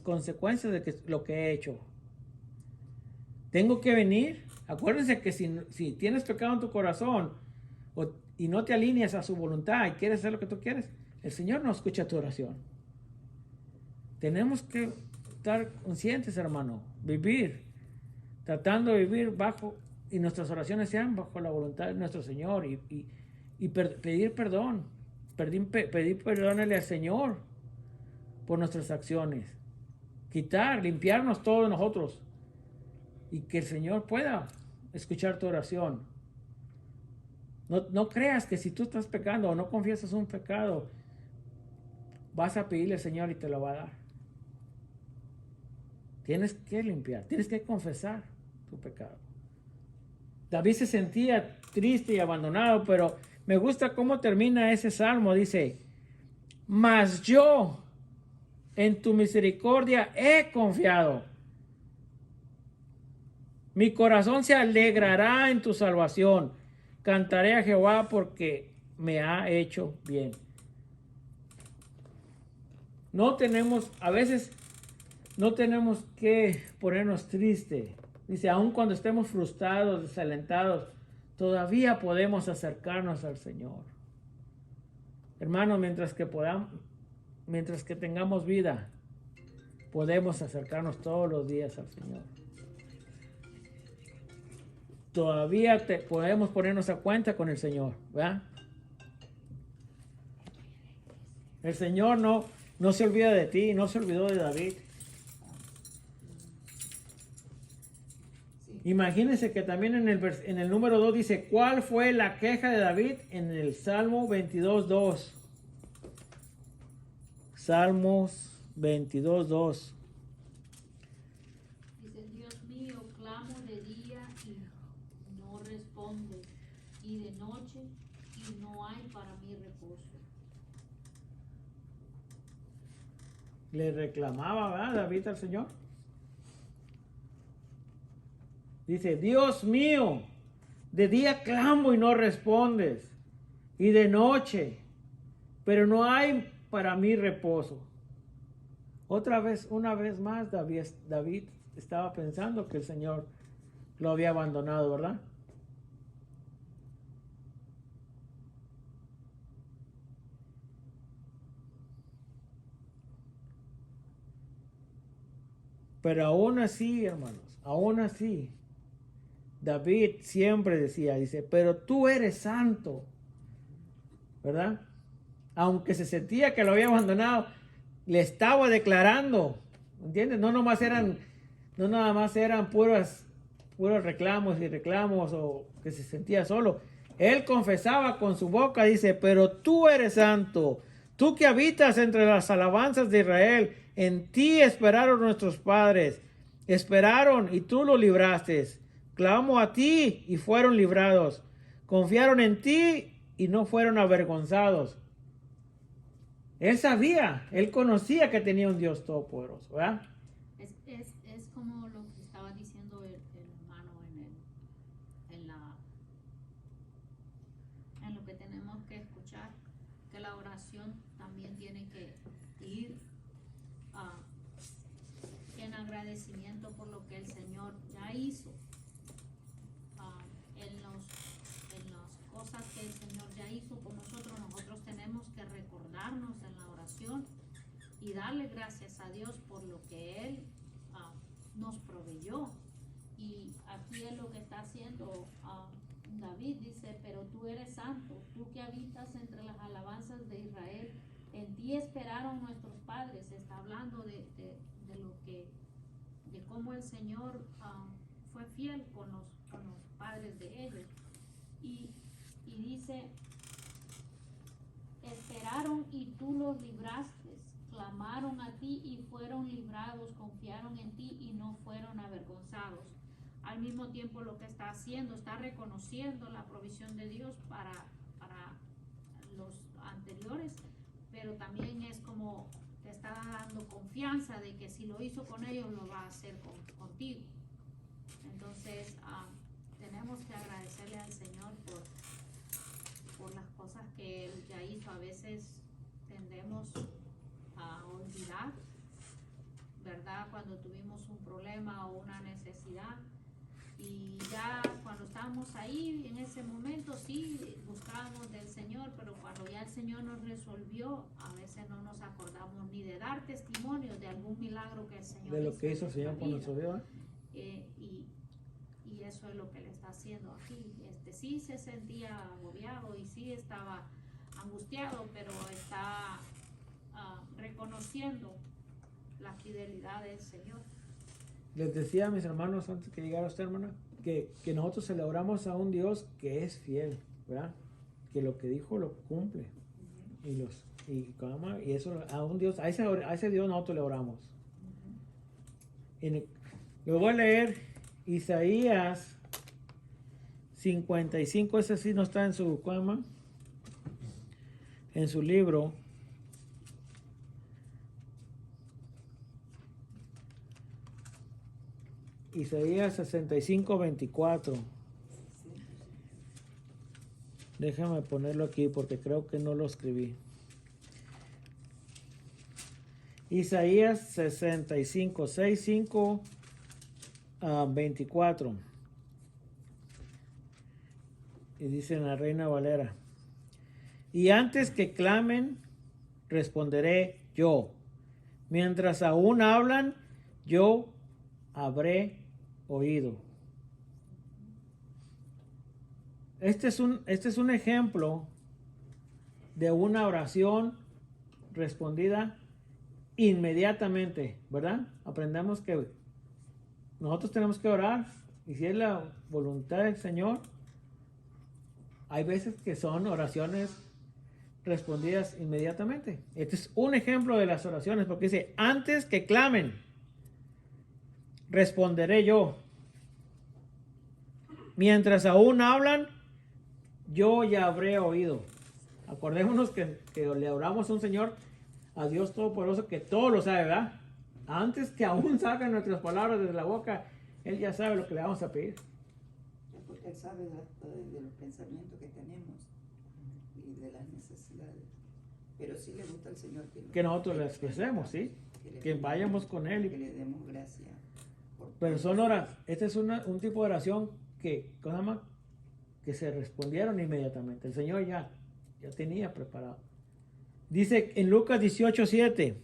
consecuencias de lo que he hecho. Tengo que venir. Acuérdense que si tienes pecado en tu corazón y no te alineas a su voluntad y quieres hacer lo que tú quieres, el Señor no escucha tu oración. Tenemos que estar conscientes, hermano. Tratando de vivir y nuestras oraciones sean bajo la voluntad de nuestro Señor y pedir perdón. Pedir perdón al Señor por nuestras acciones. Limpiarnos todos nosotros. Y que el Señor pueda escuchar tu oración. No creas que si tú estás pecando o no confiesas un pecado, vas a pedirle al Señor y te lo va a dar. Tienes que limpiar, tienes que confesar tu pecado. David se sentía triste y abandonado, pero me gusta cómo termina ese salmo. Dice, mas yo en tu misericordia he confiado. Mi corazón se alegrará en tu salvación. Cantaré a Jehová porque me ha hecho bien. A veces no tenemos que ponernos tristes. Dice, aun cuando estemos frustrados, desalentados, todavía podemos acercarnos al Señor. Hermanos, mientras que tengamos vida, podemos acercarnos todos los días al Señor. Todavía podemos ponernos a cuenta con el Señor, ¿verdad? El Señor no se olvida de ti, no se olvidó de David. Imagínense que también en el número 2 dice, ¿cuál fue la queja de David? En el Salmo 22:2. Salmos 22:2.
clamo de día y no responde, y de noche y no hay para mí reposo.
Le reclamaba, ¿verdad, David al Señor? Dice, Dios mío, de día clamo y no respondes, y de noche, pero no hay para mí reposo. Una vez más, David estaba pensando que el Señor lo había abandonado, ¿verdad? Pero aún así, hermanos, aún así, David siempre dice, pero tú eres santo, ¿verdad? Aunque se sentía que lo había abandonado, le estaba declarando, ¿entiendes? No nada más eran puros reclamos o que se sentía solo. Él confesaba con su boca, dice, pero tú eres santo, tú que habitas entre las alabanzas de Israel, en ti esperaron nuestros padres, esperaron y tú los libraste. Clamo a ti y fueron librados. Confiaron en ti y no fueron avergonzados. Él sabía, él conocía que tenía un Dios todopoderoso, ¿verdad?
Es como lo que estaba diciendo el hermano en lo que tenemos que escuchar, que la oración también tiene que ir en agradecimiento por lo que el Señor ya hizo, en las cosas que el Señor ya hizo con nosotros tenemos que recordarnos en la oración y darle gracias a Dios por lo que Él nos proveyó. Y aquí es lo que está haciendo David, dice, pero tú eres santo, tú que habitas entre las alabanzas de Israel, en ti esperaron nuestros padres. Está hablando de cómo el Señor fue fiel con los padres de ellos. Y dice, esperaron y tú los libraste, clamaron a ti y fueron librados, confiaron en ti y no fueron avergonzados. Al mismo tiempo lo que está haciendo, está reconociendo la provisión de Dios para los anteriores, pero también es como te está dando confianza de que si lo hizo con ellos, lo va a hacer contigo. Entonces, tenemos que agradecerle al Señor por las cosas que Él ya hizo. A veces tendemos a olvidar, ¿verdad? Cuando tuvimos un problema o una necesidad, y ya cuando estábamos ahí en ese momento sí buscábamos del Señor, pero cuando ya el Señor nos resolvió, a veces no nos acordamos ni de dar testimonio de algún milagro que el Señor
de lo que hizo el Señor con nuestra vida.
Y eso es lo que le está haciendo aquí. Sí se sentía agobiado y sí estaba angustiado, pero está reconociendo la fidelidad del Señor.
Les decía a mis hermanos antes que llegara usted, hermana, que nosotros celebramos a un Dios que es fiel, ¿verdad? Que lo que dijo lo cumple. Y eso a un Dios, a ese Dios nosotros le oramos. Le voy a leer Isaías 55, ese sí no está en su cama, en su libro. Isaías 65, 24. Déjame ponerlo aquí porque creo que no lo escribí. Isaías 65, 6, 5, 24. Y dice en la Reina Valera: y antes que clamen, responderé yo. Mientras aún hablan, yo habré oído. Este es un ejemplo de una oración respondida inmediatamente, ¿verdad? Aprendamos que nosotros tenemos que orar, y si es la voluntad del Señor, hay veces que son oraciones respondidas inmediatamente. Este es un ejemplo de las oraciones, porque dice, antes que clamen, responderé yo. mientras aún hablan, yo ya habré oído. Acordémonos que le oramos a un Señor, a Dios Todopoderoso, que todo lo sabe, ¿verdad? Antes que aún salgan nuestras palabras desde la boca, Él ya sabe lo que le vamos a pedir.
Porque Él sabe de los pensamientos que tenemos y de las necesidades. Pero sí le gusta al Señor
que nosotros le expresemos, ¿sí? Que vayamos con Él.
Que le demos gracias.
Pero son horas, este es un tipo de oración que se respondieron inmediatamente. El Señor ya tenía preparado. Dice en Lucas 18:7,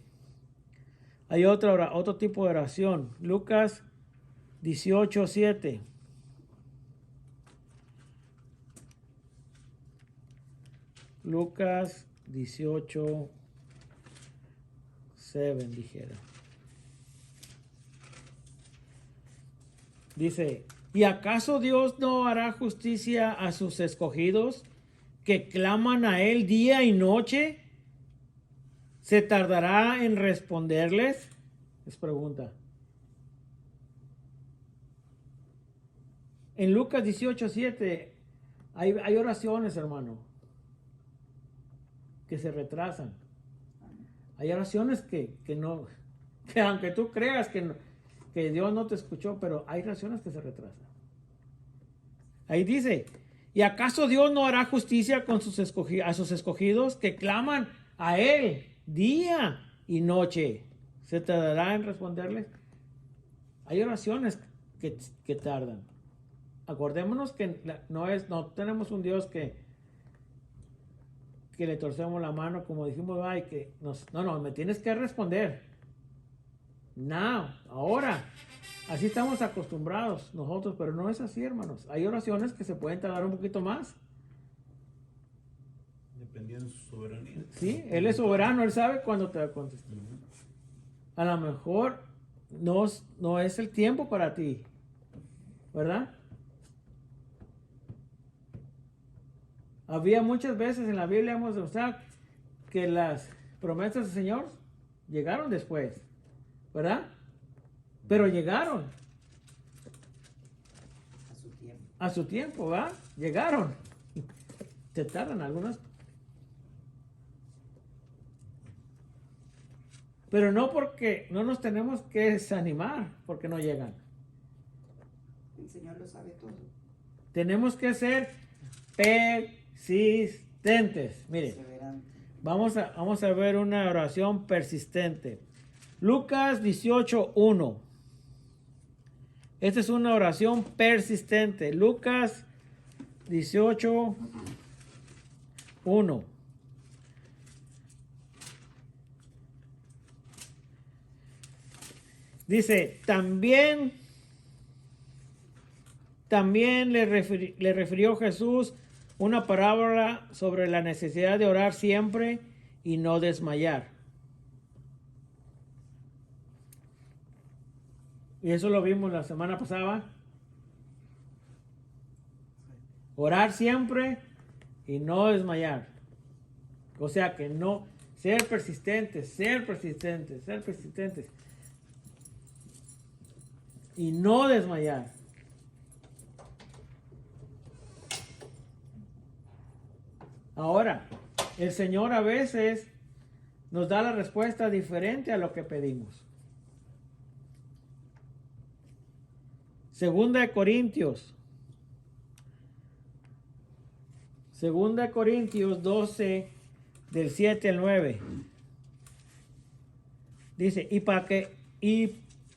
hay otro tipo de oración. Lucas 18:7. Lucas 18:7 dijera. Dice, ¿y acaso Dios no hará justicia a sus escogidos que claman a Él día y noche? ¿Se tardará en responderles? Es pregunta. En Lucas 18:7 hay oraciones, hermano, que se retrasan. Hay oraciones que aunque tú creas que Dios no te escuchó, pero hay oraciones que se retrasan. Ahí dice, ¿y acaso Dios no hará justicia a sus escogidos que claman a Él día y noche? ¿Se tardará en responderles? Hay oraciones que tardan. Acordémonos que no tenemos un Dios que le torcemos la mano, como dijimos, ay, no, me tienes que responder. No, ahora. Así estamos acostumbrados nosotros, pero no es así, hermanos. Hay oraciones que se pueden tardar un poquito más.
Dependiendo de su soberanía.
Sí, Él es soberano, Él sabe cuándo te va a contestar. A lo mejor no es el tiempo para ti, ¿verdad? Había muchas veces en la Biblia hemos demostrado que las promesas del Señor llegaron después, ¿verdad? Pero llegaron. A su tiempo, ¿verdad? Llegaron. Se tardan algunas. Pero no porque no nos tenemos que desanimar porque no llegan.
El Señor lo sabe todo.
Tenemos que ser persistentes. Miren, vamos a ver una oración persistente. Lucas 18:1. Esta es una oración persistente. Lucas 18:1. Dice, también le refirió Jesús una parábola sobre la necesidad de orar siempre y no desmayar. Y eso lo vimos la semana pasada. Orar siempre y no desmayar. O sea que no, ser persistentes. Y no desmayar. Ahora, el Señor a veces nos da la respuesta diferente a lo que pedimos. Segunda de Corintios 12, del 7 al 9. Dice, y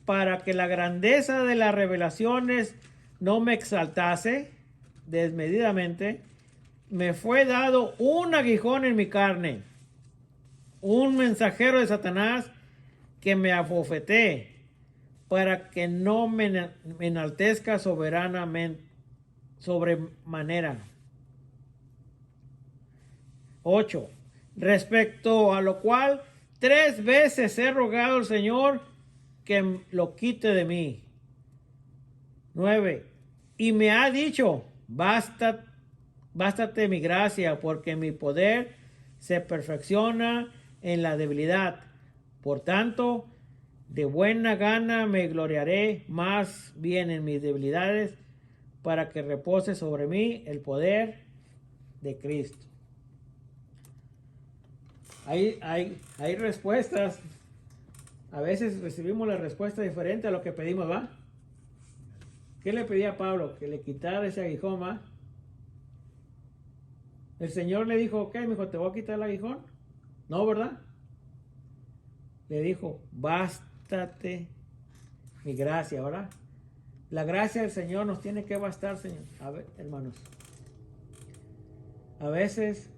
para que la grandeza de las revelaciones no me exaltase desmedidamente, me fue dado un aguijón en mi carne, un mensajero de Satanás que me abofetee, para que no me enaltezca sobremanera. 8. Respecto a lo cual 3 veces he rogado al Señor que lo quite de mí. 9. Y me ha dicho, bástate mi gracia, porque mi poder se perfecciona en la debilidad. Por tanto, de buena gana me gloriaré más bien en mis debilidades, para que repose sobre mí el poder de Cristo. Hay respuestas. A veces recibimos la respuesta diferente a lo que pedimos, ¿va? ¿Qué le pedía a Pablo? Que le quitara ese aguijón, ¿va? El Señor le dijo, ok, mijo, ¿te voy a quitar el aguijón? No, ¿verdad? Le dijo, bástate mi gracia, ¿verdad? La gracia del Señor nos tiene que bastar, Señor. A ver, hermanos. A veces,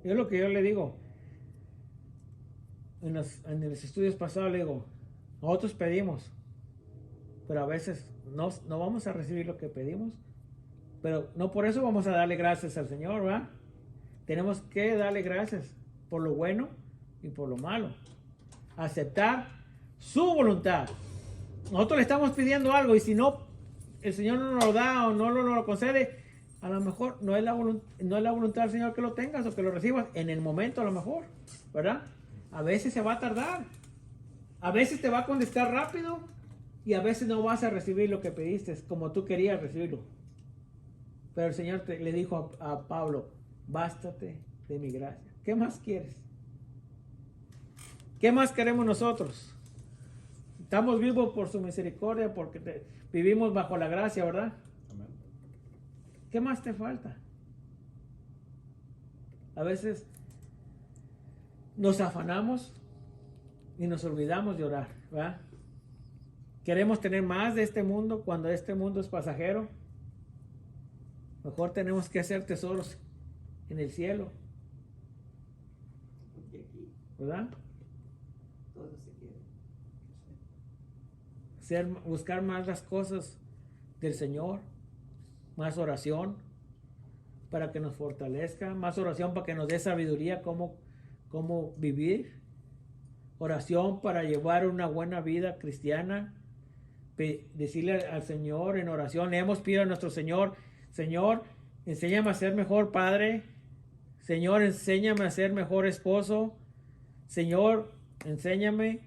es lo que yo le digo. En los estudios pasados le digo, nosotros pedimos, pero a veces no vamos a recibir lo que pedimos, pero no por eso vamos a darle gracias al Señor, ¿verdad? Tenemos que darle gracias por lo bueno y por lo malo. Aceptar su voluntad. Nosotros le estamos pidiendo algo y si no, el Señor no nos lo da o no nos lo concede, a lo mejor no es la voluntad del Señor que lo tengas o que lo recibas en el momento a lo mejor, ¿verdad? A veces se va a tardar, a veces te va a contestar rápido y a veces no vas a recibir lo que pediste como tú querías recibirlo. Pero el Señor le dijo a Pablo, bástate de mi gracia. ¿Qué más quieres? ¿Qué más queremos nosotros? Estamos vivos por su misericordia, porque vivimos bajo la gracia, ¿verdad?
Amén.
¿Qué más te falta? A veces nos afanamos y nos olvidamos de orar, ¿verdad? Queremos tener más de este mundo cuando este mundo es pasajero. Mejor tenemos que hacer tesoros en el cielo,
Porque aquí
¿verdad?
todo se quiere.
Buscar más las cosas del Señor, más oración para que nos fortalezca, más oración para que nos dé sabiduría cómo vivir, oración para llevar una buena vida cristiana, decirle al Señor en oración, le hemos pedido a nuestro Señor, Señor, enséñame a ser mejor padre, Señor, enséñame a ser mejor esposo, Señor, enséñame.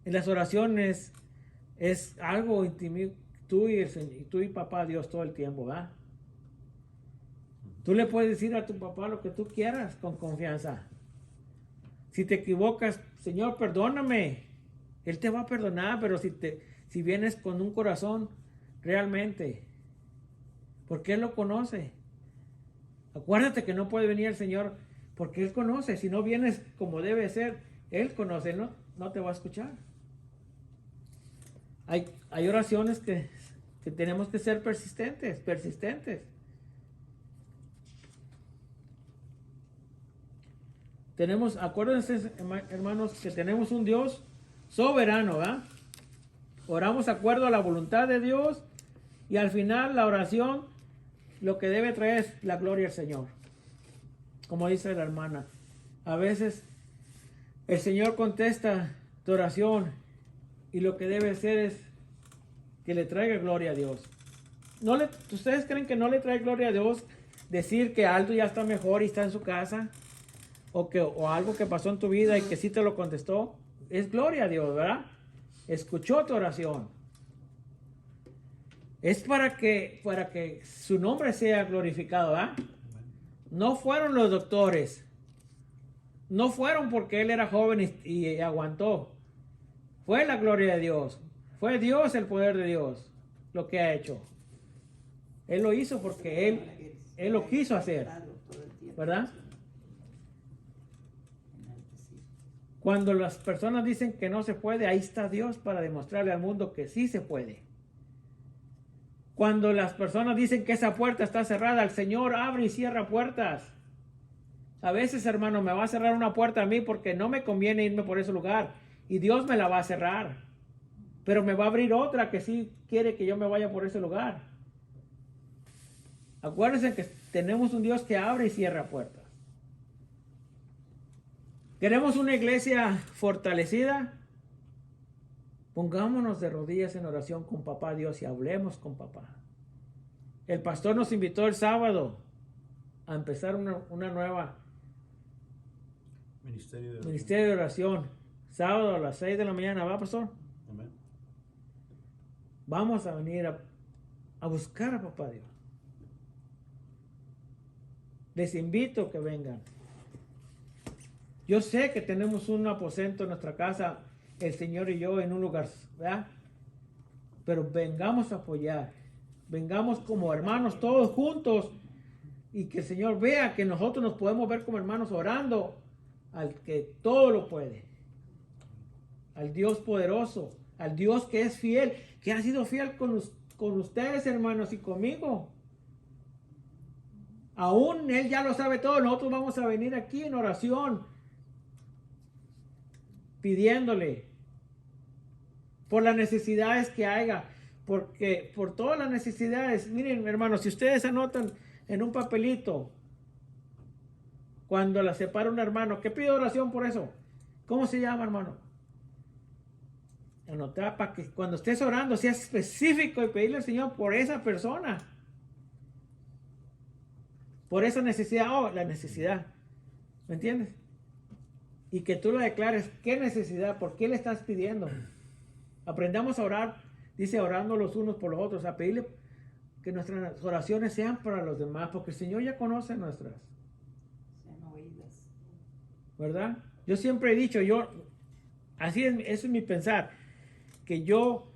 En las oraciones es algo íntimo, tú y papá Dios todo el tiempo, ¿verdad? Tú le puedes decir a tu papá lo que tú quieras con confianza. Si te equivocas, Señor, perdóname. Él te va a perdonar, pero si vienes con un corazón realmente, porque Él lo conoce. Acuérdate que no puede venir el Señor porque Él conoce. Si no vienes como debe ser, Él conoce, no te va a escuchar. Hay oraciones que tenemos que ser persistentes. Acuérdense, hermanos, que tenemos un Dios soberano, ¿verdad? Oramos de acuerdo a la voluntad de Dios y al final la oración lo que debe traer es la gloria al Señor. Como dice la hermana, a veces el Señor contesta tu oración y lo que debe hacer es que le traiga gloria a Dios. ¿Ustedes creen que no le trae gloria a Dios decir que algo ya está mejor y está en su casa? O algo que pasó en tu vida y que sí te lo contestó. Es gloria a Dios, ¿verdad? Escuchó tu oración. Es para que su nombre sea glorificado, ¿verdad? No fueron los doctores. No fueron porque él era joven y aguantó. Fue la gloria de Dios. Fue Dios, el poder de Dios, lo que ha hecho. Él lo hizo porque él lo quiso hacer, ¿verdad? Cuando las personas dicen que no se puede, ahí está Dios para demostrarle al mundo que sí se puede. Cuando las personas dicen que esa puerta está cerrada, el Señor abre y cierra puertas. A veces, hermano, me va a cerrar una puerta a mí porque no me conviene irme por ese lugar. Y Dios me la va a cerrar. Pero me va a abrir otra que sí quiere que yo me vaya por ese lugar. Acuérdense que tenemos un Dios que abre y cierra puertas. ¿Queremos una iglesia fortalecida? Pongámonos de rodillas en oración con papá Dios y hablemos con papá. El pastor nos invitó el sábado a empezar una nueva ministerio de oración. Sábado a las 6 de la mañana, ¿va, pastor?
Amén.
vamos a venir a buscar a Papá Dios. Les invito a que vengan. Yo sé que tenemos un aposento en nuestra casa, el Señor y yo, en un lugar, ¿verdad? Pero vengamos a apoyar. Vengamos como hermanos todos juntos y que el Señor vea que nosotros nos podemos ver como hermanos orando al que todo lo puede. Al Dios poderoso, al Dios que es fiel, que ha sido fiel con ustedes, hermanos, y conmigo. Aún Él ya lo sabe todo. Nosotros vamos a venir aquí en oración, pidiéndole por las necesidades que haya, porque por todas las necesidades. Miren, hermanos, si ustedes anotan en un papelito, cuando la separa un hermano, ¿qué pide oración por eso? ¿Cómo se llama, hermano? Anotar para que cuando estés orando seas específico y pedirle al Señor por esa persona, por esa necesidad, la necesidad, ¿me entiendes? Y que tú lo declares, ¿qué necesidad? ¿Por qué le estás pidiendo? Aprendamos a orar, dice, orando los unos por los otros, a pedirle que nuestras oraciones sean para los demás, porque el Señor ya conoce nuestras.
Sean oídas.
¿Verdad? Yo siempre he dicho, así es, eso es mi pensar, que yo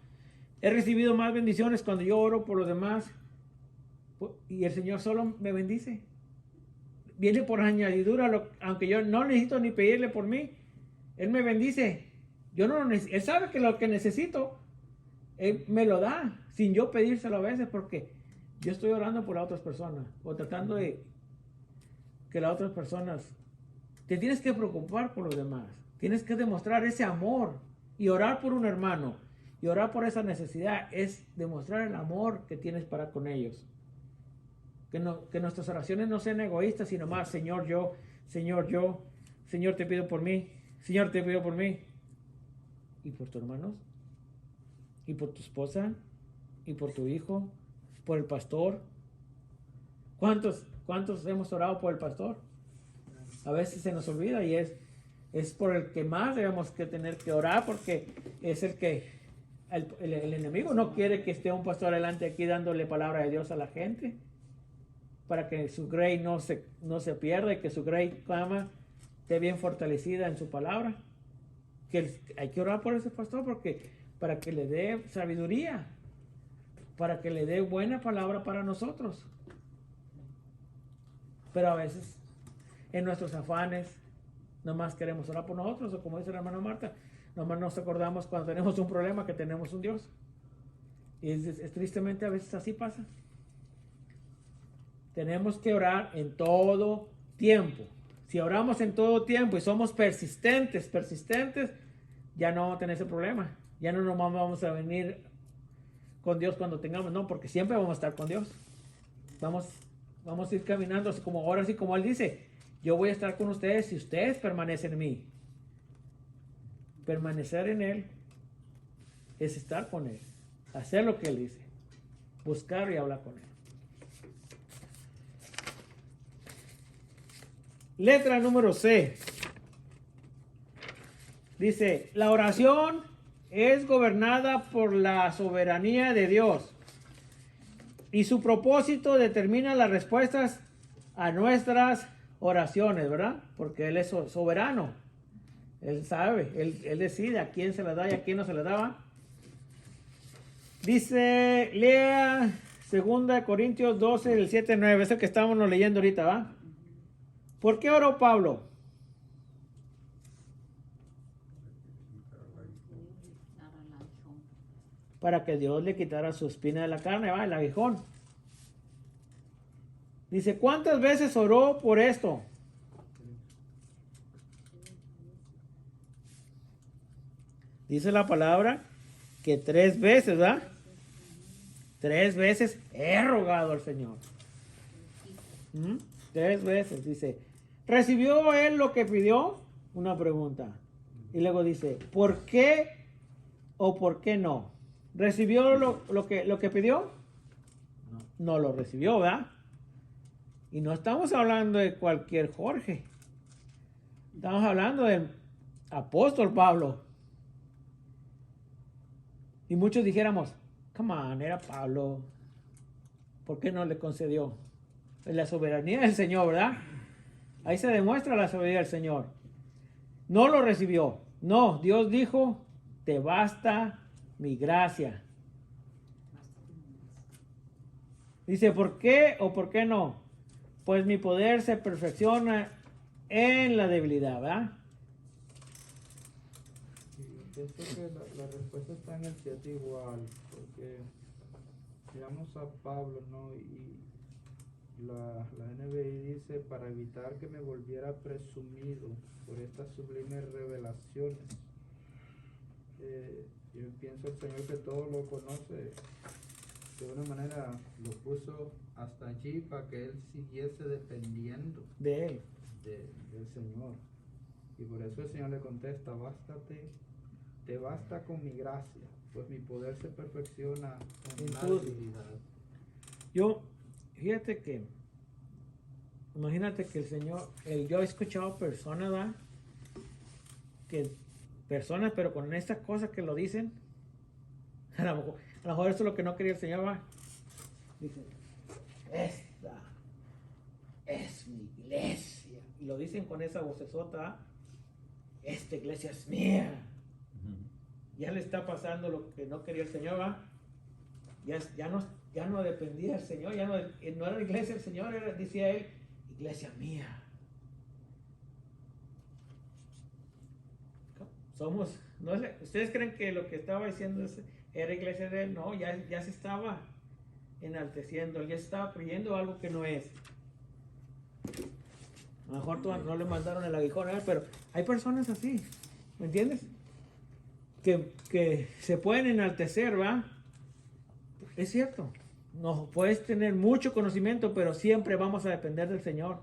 he recibido más bendiciones cuando yo oro por los demás y el Señor solo me bendice. Viene por añadidura, aunque yo no necesito ni pedirle por mí, Él me bendice. Yo no lo necesito. Él sabe que lo que necesito, Él me lo da, sin yo pedírselo a veces, porque yo estoy orando por las otras personas, o tratando de que las otras personas, te tienes que preocupar por los demás, tienes que demostrar ese amor, y orar por un hermano, y orar por esa necesidad, es demostrar el amor que tienes para con ellos. Que nuestras oraciones no sean egoístas, sino más, Señor, yo, Señor, te pido por mí, Señor, te pido por mí. Y por tus hermanos, y por tu esposa, y por tu hijo, por el pastor. ¿Cuántos hemos orado por el pastor? A veces se nos olvida y es por el que más debemos que tener que orar, porque es el que el enemigo no quiere que esté un pastor adelante aquí dándole palabra de Dios a la gente, para que su grey no se pierda y que su grey cama esté bien fortalecida en su palabra. Que hay que orar por ese pastor para que le dé sabiduría, para que le dé buena palabra para nosotros. Pero a veces en nuestros afanes nomás queremos orar por nosotros, o como dice la hermana Marta, nomás nos acordamos cuando tenemos un problema que tenemos un Dios. Y tristemente a veces así pasa. Tenemos que orar en todo tiempo. Si oramos en todo tiempo y somos persistentes, ya no vamos a tener ese problema. Ya no nos vamos a venir con Dios cuando tengamos, no, porque siempre vamos a estar con Dios. Vamos a ir caminando así como ahora, así como Él dice, yo voy a estar con ustedes si ustedes permanecen en mí. Permanecer en Él es estar con Él, hacer lo que Él dice, buscar y hablar con Él. Letra número C. Dice, la oración es gobernada por la soberanía de Dios y su propósito determina las respuestas a nuestras oraciones, ¿verdad? Porque Él es soberano. Él sabe, Él decide a quién se la da y a quién no se la daba. Dice, lea 2 Corintios 12, del 7 al 9, es el que estábamos leyendo ahorita, ¿va? ¿Por qué oró Pablo? Para que Dios le quitara su espina de la carne, ¿va? El aguijón. Dice, ¿cuántas veces oró por esto? Dice la palabra que 3 veces, ¿verdad? 3 veces he rogado al Señor. 3 veces, dice. ¿Recibió él lo que pidió? Una pregunta. Y luego dice, ¿por qué o por qué no? ¿Recibió lo que pidió? No lo recibió, ¿verdad? Y no estamos hablando de cualquier Jorge. Estamos hablando del apóstol Pablo. Y muchos dijéramos, Come on, era Pablo. ¿Por qué no le concedió? Es la soberanía del Señor, ¿verdad? Ahí se demuestra la soberanía del Señor. No lo recibió. No, Dios dijo, te basta mi gracia. Dice, ¿por qué o por qué no? Pues mi poder se perfecciona en la debilidad, ¿verdad?
Y pienso que la respuesta está en el 7 igual, porque miramos a Pablo, ¿no? Y la NBI dice, para evitar que me volviera presumido por estas sublimes revelaciones. Yo pienso el Señor que todo lo conoce, de una manera lo puso hasta allí para que él siguiese dependiendo
De él.
del Señor. Y por eso el Señor le contesta, bástate, te basta con mi gracia, pues mi poder se perfecciona en la debilidad.
Fíjate que, imagínate que el Señor, yo he escuchado personas, ¿verdad? Personas, pero con estas cosas que lo dicen, a lo mejor eso es lo que no quería el Señor, ¿va? Dicen, esta es mi iglesia. Y lo dicen con esa vocesota, ¿va? Esta iglesia es mía. Ya le está pasando lo que no quería el Señor, ¿va? Ya no dependía del Señor, no era la iglesia del Señor, decía él, iglesia mía. ¿Ustedes creen que lo que estaba diciendo era iglesia de él? No, ya se estaba enalteciendo, ya se estaba creyendo algo que no es. A lo mejor no le mandaron el aguijón a él, pero hay personas así, ¿me entiendes? Que se pueden enaltecer, ¿va? Es cierto, no puedes tener mucho conocimiento, pero siempre vamos a depender del Señor.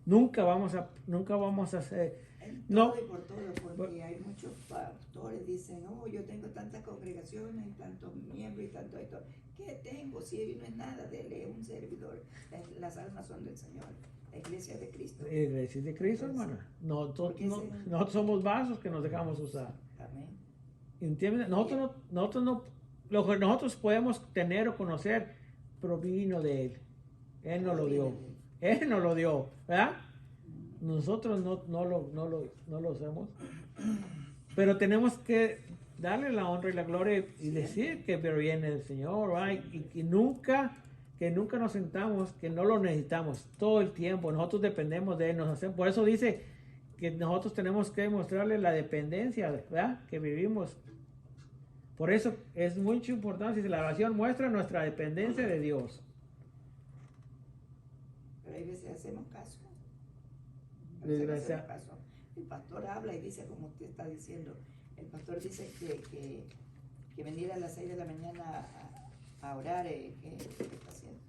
Nunca vamos a hacer.
En
No.
todo y por todo, porque hay muchos pastores dicen, oh, yo tengo tantas congregaciones, tantos miembros y tanto esto. ¿Qué tengo? Si no es nada de él, es un servidor. Las almas son del Señor, la iglesia de Cristo.
La iglesia de Cristo, hermana. Nosotros somos vasos que nos dejamos usar.
Amén.
¿Entiendes? Lo que nosotros podemos tener o conocer provino de Él. Él nos lo dio. Él nos lo dio, ¿verdad? Nosotros no lo hacemos. Pero tenemos que darle la honra y la gloria y decir que proviene del Señor, ¿verdad? Y que nunca nos sentamos, que no lo necesitamos todo el tiempo. Nosotros dependemos de Él. Por eso dice que nosotros tenemos que mostrarle la dependencia, ¿verdad? Que vivimos. Por eso es mucho importante si la oración muestra nuestra dependencia de Dios.
Pero hay veces hacemos caso.
Desgracia.
El pastor habla y dice, como usted está diciendo, el pastor dice que venir a las 6 de la mañana a orar, ¿qué está haciendo?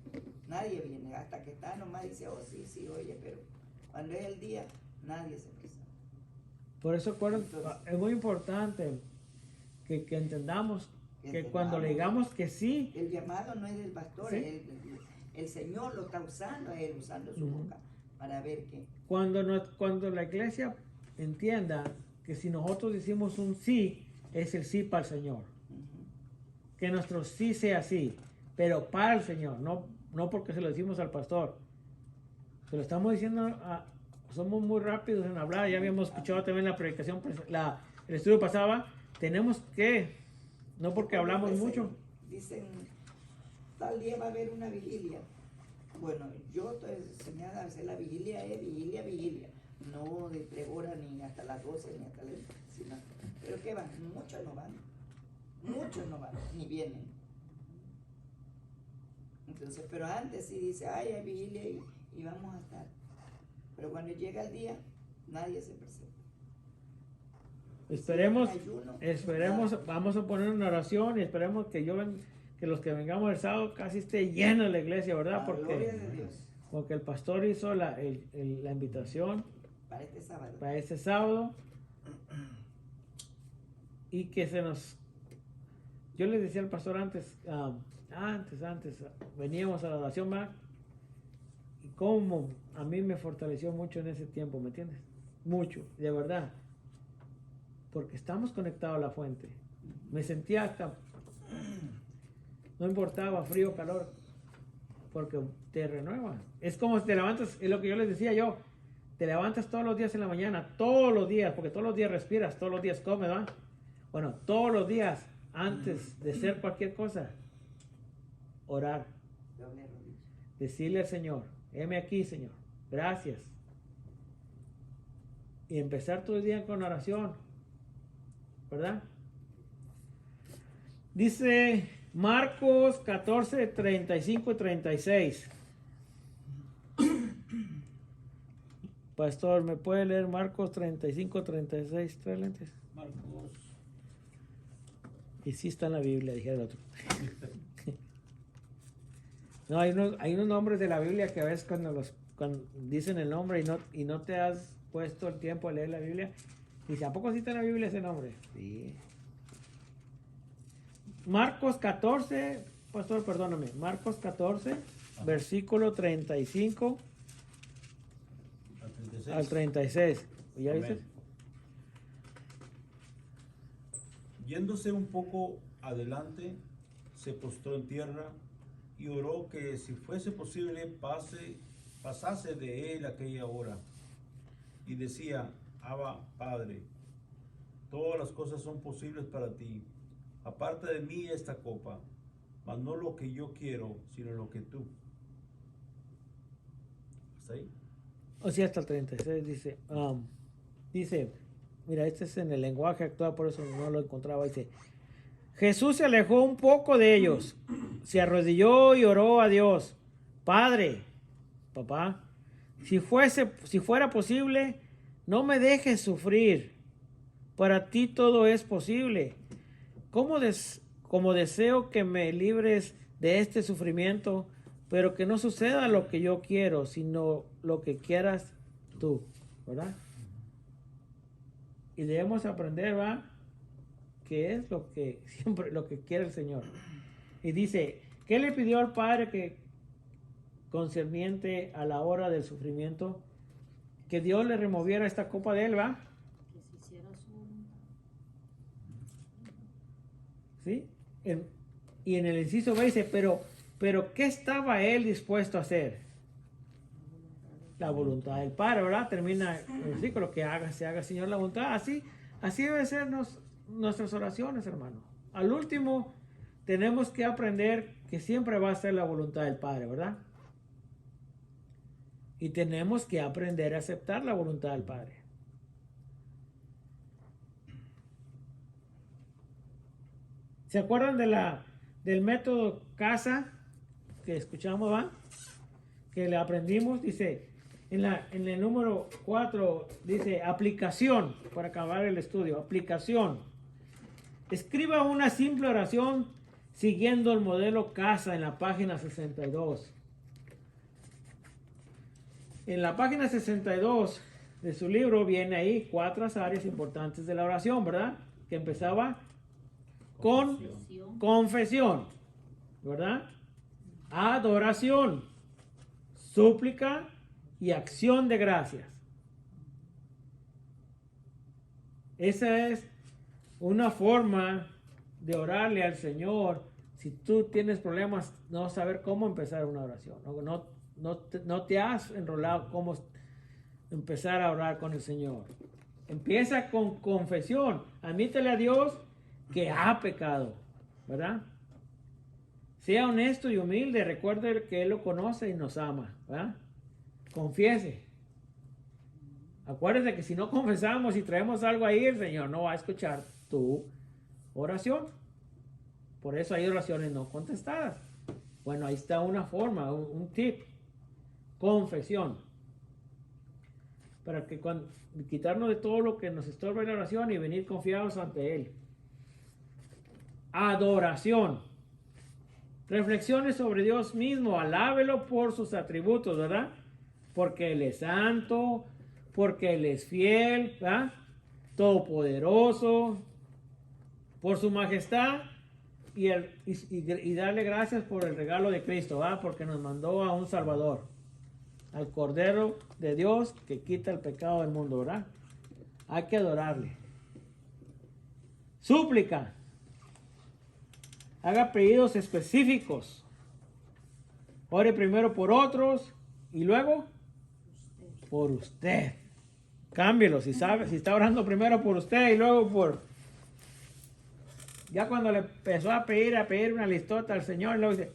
Nadie viene, hasta que está nomás dice, oh sí, oye, pero cuando es el día, nadie se presenta.
Por eso es muy importante que entendamos que cuando le digamos que sí,
el llamado no es del pastor,
¿sí?
El Señor lo está usando, él usando su boca para ver que
cuando la iglesia entienda que si nosotros decimos un sí, es el sí para el Señor. Que nuestro sí sea sí, pero para el Señor, no porque se lo decimos al pastor. Se lo estamos diciendo somos muy rápidos en hablar, ya habíamos escuchado también la predicación, el estudio pasaba, tenemos que, no porque hablamos mucho.
Dicen, tal día va a haber una vigilia. Bueno, yo estoy enseñada a hacer la vigilia, vigilia. No de 3 horas, ni hasta las 12, ni hasta las... Sino, pero ¿qué van? Muchos no van, ni vienen. Entonces, pero antes sí dice, ay, hay vigilia y vamos a estar. Pero cuando llega el día, nadie se presenta.
Esperemos, vamos a poner una oración y esperemos que que los que vengamos el sábado casi esté llena la iglesia, ¿verdad? Porque el pastor hizo la invitación para este sábado y que yo les decía al pastor antes, veníamos a la oración más y cómo a mí me fortaleció mucho en ese tiempo, ¿me entiendes? Mucho, de verdad. Porque estamos conectados a la fuente. Me sentía hasta No importaba frío o calor, porque te renueva. Es como si te levantas, es lo que yo les decía yo, te levantas todos los días en la mañana, todos los días, porque todos los días respiras, todos los días comes, ¿verdad? Bueno, todos los días, antes de hacer cualquier cosa, orar.
Doble rodilla.
Decirle al Señor, heme aquí, Señor, gracias. Y empezar tu día con oración, ¿verdad? Dice Marcos 14, 35 y 36. Pastor, ¿me puede leer Marcos 35, 36? ¿Trae lentes?
Marcos.
Y sí está en la Biblia, dijera el otro. No, hay unos nombres de la Biblia que a veces cuando dicen el nombre y no te has puesto el tiempo a leer la Biblia, dice, ¿a poco sí está en la Biblia ese nombre? Sí. Marcos 14, pastor, perdóname, Marcos 14, versículo 35 al 36. ¿Ya
Amén.
dices?
Yéndose un poco adelante, se postró en tierra y oró que si fuese posible pasase de él aquella hora. Y decía, Abba, Padre, todas las cosas son posibles para ti. Aparta de mí esta copa, mas no lo que yo quiero, sino lo que tú. ¿Hasta ahí?
O sea, hasta el 36 dice, mira, este es en el lenguaje actual, por eso no lo encontraba. Dice, Jesús se alejó un poco de ellos, se arrodilló y oró a Dios. Padre, papá, si fuera posible, no me dejes sufrir. Para ti todo es posible. Como deseo que me libres de este sufrimiento, pero que no suceda lo que yo quiero, sino lo que quieras tú, ¿verdad? Y debemos aprender, ¿va? Que es lo que siempre lo que quiere el Señor. Y dice, ¿qué le pidió al Padre que concerniente a la hora del sufrimiento? Que Dios le removiera esta copa de él, ¿va?
Que se hiciera su voluntad.
¿Sí? Y en el inciso B dice, pero ¿qué estaba él dispuesto a hacer? La voluntad del Padre, ¿verdad? Termina el versículo, que se haga, Señor, la voluntad. Así debe ser nuestras oraciones, hermano. Al último, tenemos que aprender que siempre va a ser la voluntad del Padre, ¿verdad? Y tenemos que aprender a aceptar la voluntad del Padre. ¿Se acuerdan del método CASA que escuchamos, ¿va? Que le aprendimos? Dice, en el número 4, dice aplicación, para acabar el estudio, aplicación. Escriba una simple oración siguiendo el modelo CASA en la página 62. En la página 62 de su libro viene ahí 4 áreas importantes de la oración, ¿verdad? Que empezaba con confesión, ¿verdad? Adoración, súplica y acción de gracias. Esa es una forma de orarle al Señor. Si tú tienes problemas, no saber cómo empezar una oración, no te has enrolado cómo empezar a orar con el Señor. Empieza con confesión. Admítele a Dios que ha pecado, ¿verdad? Sea honesto y humilde. Recuerde que Él lo conoce y nos ama, ¿verdad? Confiese. Acuérdate que si no confesamos y traemos algo ahí, el Señor no va a escuchar tu oración. Por eso hay oraciones no contestadas. Bueno, ahí está una forma, un tip. Confesión. Para que quitarnos de todo lo que nos estorba en la oración y venir confiados ante Él. Adoración. Reflexiones sobre Dios mismo. Alábelo por sus atributos, ¿verdad? Porque Él es santo, porque Él es fiel, ¿verdad? Todopoderoso, por su majestad y darle gracias por el regalo de Cristo, ¿verdad? Porque nos mandó a un Salvador, al Cordero de Dios que quita el pecado del mundo, ¿verdad? Hay que adorarle. Súplica. Haga pedidos específicos. Ore primero por otros y luego por usted. Cámbielo, si sabe, si está orando primero por usted y luego por... Ya cuando le empezó a pedir una listota al Señor, luego dice,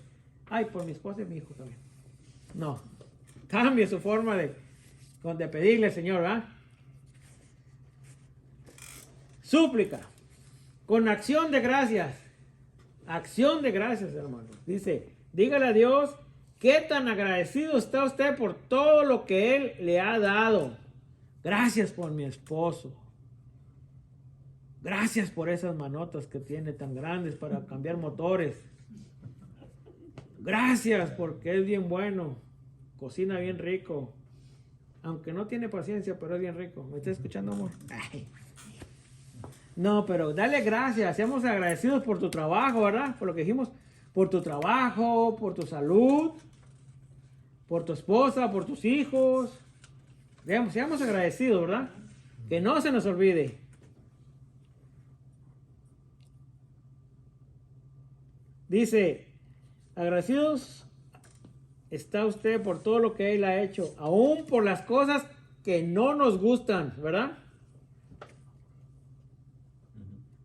ay, por mi esposa y mi hijo también. No, cambie su forma de pedirle al Señor, ¿verdad? Súplica, con acción de gracias. Acción de gracias, hermano. Dice, dígale a Dios qué tan agradecido está usted por todo lo que Él le ha dado. Gracias por mi esposo. Gracias por esas manotas que tiene tan grandes para cambiar motores. Gracias porque es bien bueno. Cocina bien rico. Aunque no tiene paciencia, pero es bien rico. ¿Me está escuchando, amor? Ay. No, pero dale gracias. Seamos agradecidos por tu trabajo, ¿verdad? Por lo que dijimos. Por tu trabajo, por tu salud, por tu esposa, por tus hijos. Seamos agradecidos, ¿verdad? Que no se nos olvide. Dice, agradecidos está usted por todo lo que Él ha hecho, aún por las cosas que no nos gustan, ¿verdad?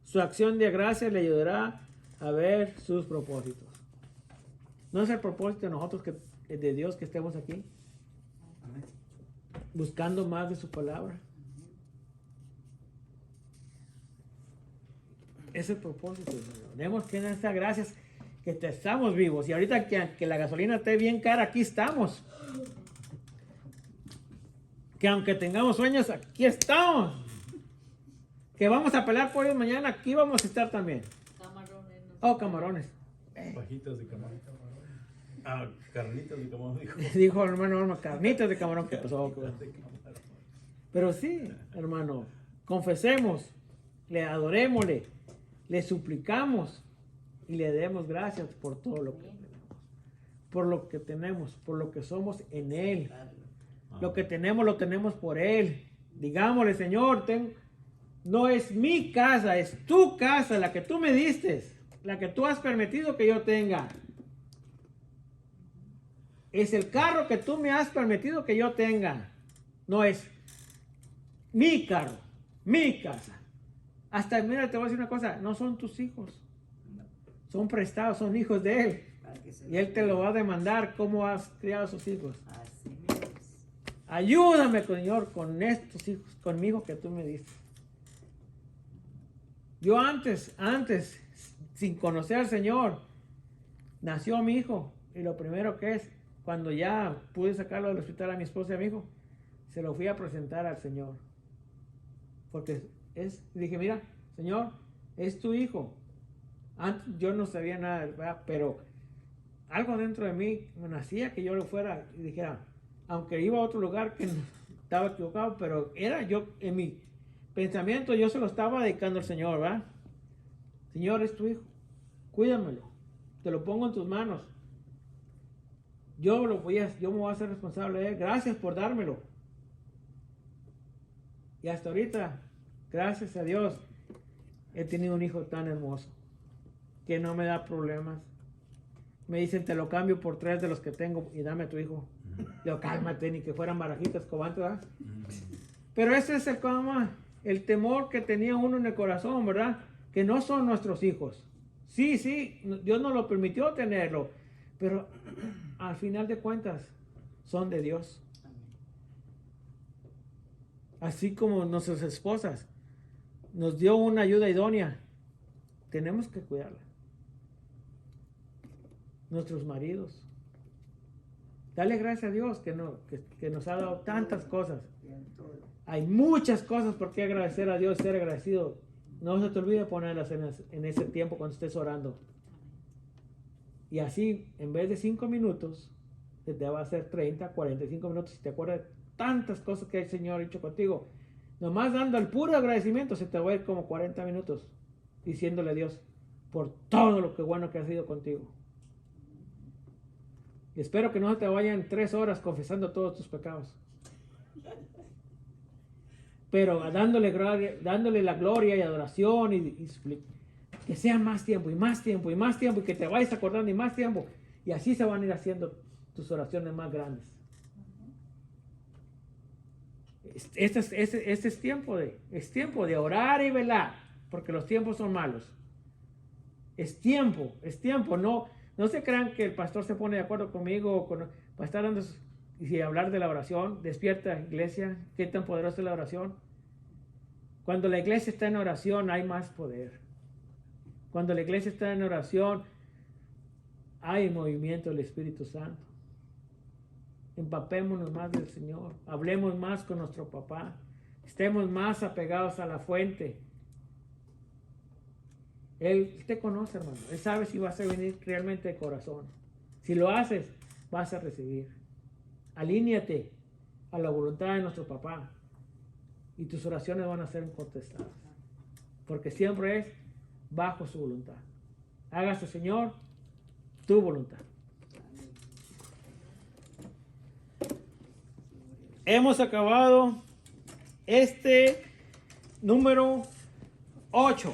Su acción de gracia le ayudará a ver sus propósitos. ¿No es el propósito de nosotros, de Dios, que estemos aquí? Buscando más de su palabra. Es el propósito, Señor. Tenemos que dar esas gracias que estamos vivos. Y ahorita que la gasolina esté bien cara, aquí estamos. Que aunque tengamos sueños, aquí estamos. Que vamos a pelear por ellos mañana, aquí vamos a estar también.
Camarones.
Oh, camarones.
Fajitas de camarón. Ah, carnitas de camarón, dijo.
Dijo el hermano, carnitas de camarón. ¿Qué pasó? Pero sí, hermano, confesemos, le adorémosle, le suplicamos y le demos gracias por todo lo que tenemos. Por lo que tenemos, por lo que somos en Él. Lo que tenemos, lo tenemos por Él. Digámosle, Señor, no es mi casa, es tu casa, la que tú me diste, la que tú has permitido que yo tenga. Es el carro que tú me has permitido que yo tenga. No es mi carro, mi casa. Hasta, mira, te voy a decir una cosa, no son tus hijos. Son prestados, son hijos de Él. Y Él te lo va a demandar cómo has criado a sus hijos. Ayúdame, Señor, con estos hijos, conmigo que tú me diste. Yo antes, sin conocer al Señor, nació mi hijo. Y lo primero que es, cuando ya pude sacarlo del hospital a mi esposa y a mi hijo, se lo fui a presentar al Señor. Porque dije, mira, Señor, es tu hijo. Antes yo no sabía nada, ¿verdad? Pero algo dentro de mí me hacía que yo lo fuera y dijera, aunque iba a otro lugar que estaba equivocado, pero era yo, en mi pensamiento, yo se lo estaba dedicando al Señor, ¿verdad? Señor, es tu hijo, cuídamelo, te lo pongo en tus manos. Yo me voy a hacer responsable de él. Gracias por dármelo. Y hasta ahorita, gracias a Dios, he tenido un hijo tan hermoso que no me da problemas. Me dicen, te lo cambio por 3 de los que tengo y dame a tu hijo. Yo, cálmate, ni que fueran barajitas cobantes, ¿verdad? Pero ese es el temor que tenía uno en el corazón, ¿verdad? Que no son nuestros hijos. Sí, Dios nos lo permitió tenerlo, pero al final de cuentas son de Dios. Así como nuestras esposas nos dio una ayuda idónea, tenemos que cuidarla. Nuestros maridos. Dale gracias a Dios que nos ha dado tantas cosas. Hay muchas cosas por qué agradecer a Dios, ser agradecido. No se te olvide ponerlas en ese tiempo cuando estés orando. Y así, en vez de 5 minutos, te va a hacer 30, 45 minutos si te acuerdas de tantas cosas que el Señor ha hecho contigo. Nomás dando el puro agradecimiento se te va a ir como 40 minutos diciéndole a Dios por todo lo que bueno que ha sido contigo. Y espero que no se te vayan 3 horas confesando todos tus pecados. Pero dándole la gloria y adoración y Que sea más tiempo y más tiempo y más tiempo y que te vayas acordando y más tiempo. Y así se van a ir haciendo tus oraciones más grandes. Este es tiempo de orar y velar, porque los tiempos son malos. Es tiempo. No se crean que el pastor se pone de acuerdo conmigo para estar dando y hablar de la oración. Despierta, iglesia, qué tan poderosa es la oración. Cuando la iglesia está en oración hay más poder. Cuando la iglesia está en oración hay movimiento del Espíritu Santo. Empapémonos más del Señor, hablemos más con nuestro papá, estemos más apegados a la fuente. Él te conoce, hermano, Él sabe si vas a venir realmente de corazón. Si lo haces, vas a recibir. Alíñate a la voluntad de nuestro papá y tus oraciones van a ser contestadas, porque siempre es bajo su voluntad. Hágase, Señor, tu voluntad. Hemos acabado este número 8.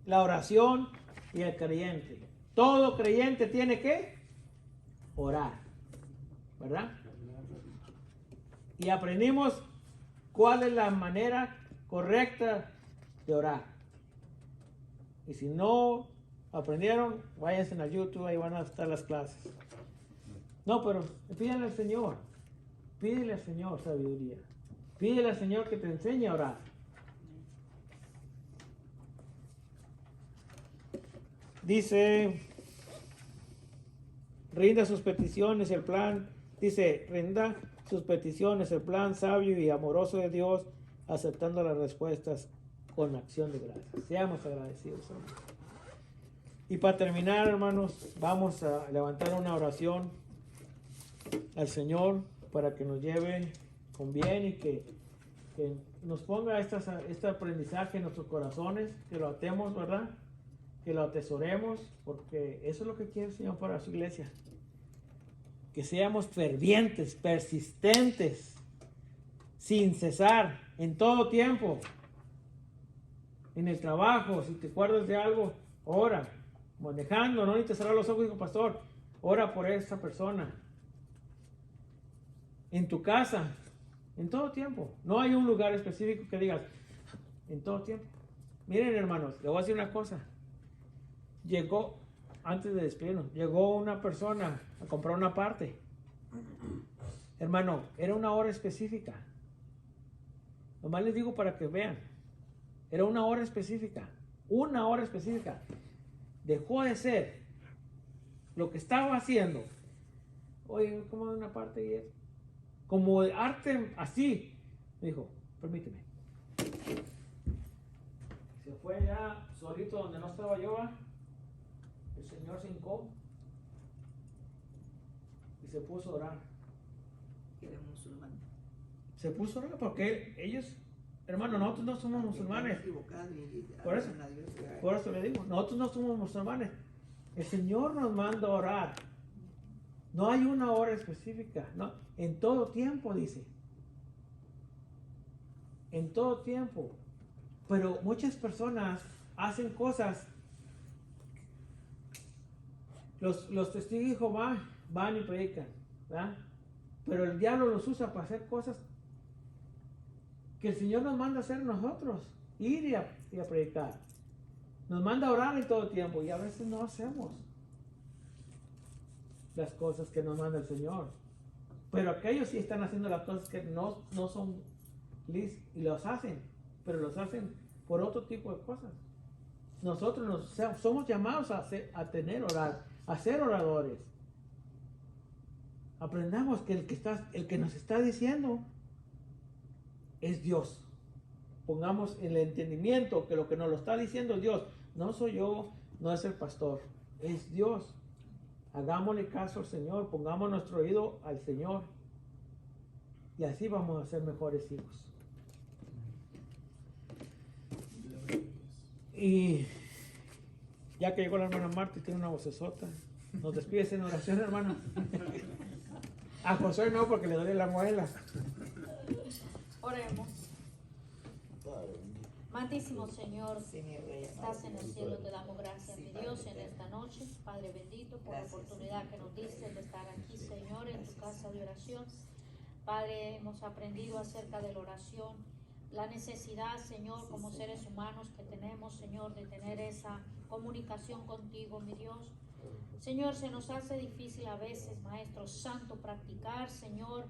La oración y el creyente. Todo creyente tiene que orar, ¿verdad? Y aprendimos cuál es la manera correcta de orar. Y si no aprendieron, váyanse a YouTube, ahí van a estar las clases. No, pero pídele al Señor. Pídele al Señor sabiduría. Pídele al Señor que te enseñe a orar. Dice, rinda sus peticiones, el plan. Dice, rinda sus peticiones, el plan sabio y amoroso de Dios, aceptando las respuestas con acción de gracias. Seamos agradecidos, hermanos. Y para terminar, hermanos, vamos a levantar una oración al Señor para que nos lleve con bien y que nos ponga este aprendizaje en nuestros corazones, que lo atemos, ¿verdad? Que lo atesoremos, porque eso es lo que quiere el Señor para su iglesia. Que seamos fervientes, persistentes, sin cesar, en todo tiempo. En el trabajo, si te acuerdas de algo, ora. Manejando, no necesitas cerrar los ojos, dijo pastor, ora por esa persona. En tu casa, en todo tiempo. No hay un lugar específico que digas, en todo tiempo. Miren, hermanos, le voy a decir una cosa. Antes de despedirnos, llegó una persona a comprar una parte. Hermano, era una hora específica. Nomás les digo para que vean. Era una hora específica. Una hora específica. Dejó de ser lo que estaba haciendo. Oye, ¿cómo de una parte y eso? Como de arte así. Me dijo, permíteme. Se fue ya solito donde no estaba yo. El Señor se hincó y se puso a orar.
Era musulmán.
Se puso a orar porque ellos, hermano, nosotros no somos musulmanes. Por eso le digo, nosotros no somos musulmanes. El Señor nos manda a orar. No hay una hora específica, no, en todo tiempo, dice. En todo tiempo. Pero muchas personas hacen cosas. Los testigos de Jehová van y predican, ¿verdad? Pero el diablo los usa para hacer cosas que el Señor nos manda a hacer nosotros, ir y a predicar. Nos manda a orar en todo tiempo y a veces no hacemos las cosas que nos manda el Señor. Pero aquellos sí están haciendo las cosas que no son listas y los hacen, pero los hacen por otro tipo de cosas. Nosotros somos llamados a tener orar, a ser oradores. Aprendamos que el que nos está diciendo es Dios. Pongamos el entendimiento que lo que nos lo está diciendo es Dios. No soy yo, no es el pastor, es Dios. Hagámosle caso al Señor, pongamos nuestro oído al Señor y así vamos a ser mejores hijos. Y ya que llegó la hermana Marta y tiene una vocesota, nos despides en oración, hermana. A José no, porque le duele la muela.
Oremos. Amantísimo Señor,
Sí, mi rey amado.
estás en el cielo, te damos gracias,
Sí,
mi
Padre
Dios, en
eterno.
esta noche. Padre bendito, por la
Gracias,
oportunidad
Señor.
que nos diste de estar aquí, Señor, en tu
Gracias,
casa de
Señor.
oración. Padre, hemos aprendido acerca de la oración, la necesidad, Señor,
Sí,
como
Señor.
seres humanos que tenemos, Señor, de tener esa comunicación contigo, mi Dios. Señor, se nos hace difícil a veces, Maestro Santo, practicar, Señor,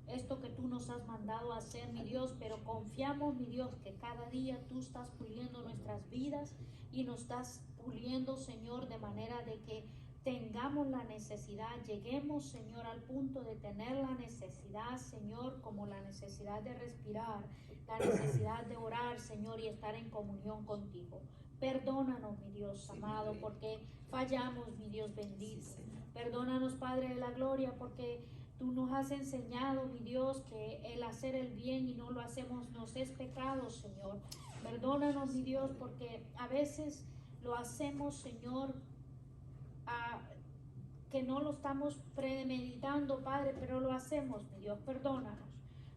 esto que tú nos has mandado a hacer, mi Dios, pero confiamos, mi Dios, que cada día tú estás puliendo nuestras vidas y nos estás puliendo, Señor, de manera de que tengamos la necesidad, lleguemos, Señor, al punto de tener la necesidad, Señor, como la necesidad de respirar, la necesidad de orar, Señor, y estar en comunión contigo. Perdónanos, mi Dios amado, porque fallamos, mi Dios bendito.
Sí, Señor.
Perdónanos, Padre de la gloria, porque tú nos has enseñado, mi Dios, que el hacer el bien y no lo hacemos nos es pecado, Señor. Perdónanos, mi Dios, porque a veces lo hacemos, Señor, que no lo estamos premeditando, Padre, pero lo hacemos, mi Dios. Perdónanos.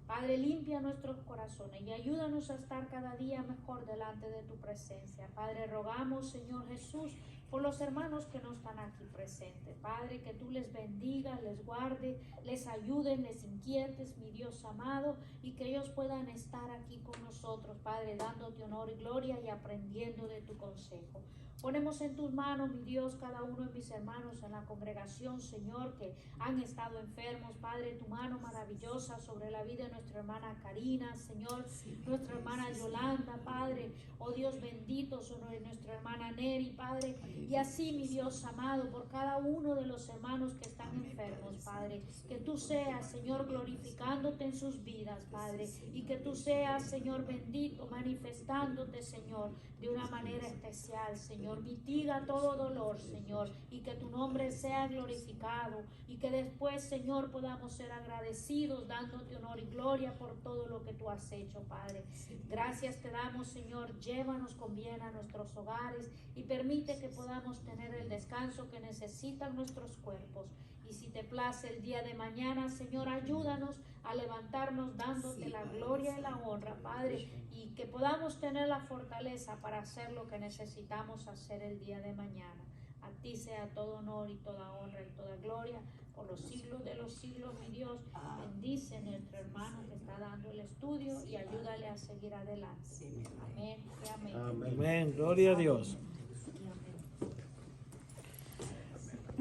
Padre, limpia nuestros corazones y ayúdanos a estar cada día mejor delante de tu presencia. Padre, rogamos, Señor Jesús, por los hermanos que no están aquí presentes. Padre, que tú les bendiga, les guarde, les ayudes, les inquietes, mi Dios amado, y que ellos puedan estar aquí con nosotros, Padre, dándote honor y gloria y aprendiendo de tu consejo. Ponemos en tus manos, mi Dios, cada uno de mis hermanos en la congregación, Señor, que han estado enfermos. Padre, tu mano maravillosa sobre la vida de nuestra hermana Karina, Señor, nuestra hermana Yolanda, Padre, oh Dios bendito, sobre nuestra hermana Neri, Padre, y así, mi Dios amado, por cada uno de los hermanos que están enfermos, Padre, que tú seas, Señor, glorificándote en sus vidas, Padre, y que tú seas, Señor bendito, manifestándote, Señor, de una manera especial, Señor. Mitiga todo dolor, Señor, y que tu nombre sea glorificado y que después, Señor, podamos ser agradecidos dándote honor y gloria por todo lo que tú has hecho, Padre. Gracias te damos, Señor. Llévanos con bien a nuestros hogares y permite que podamos tener el descanso que necesitan nuestros cuerpos. Y si te place el día de mañana, Señor, ayúdanos a levantarnos dándote la gloria y la honra, Padre, y que podamos tener la fortaleza para hacer lo que necesitamos hacer el día de mañana. A ti sea todo honor y toda honra y toda gloria por los siglos de los siglos, mi Dios. Bendice a nuestro hermano que está dando el estudio y ayúdale a seguir adelante. Amén y amén.
Amén. Gloria a Dios.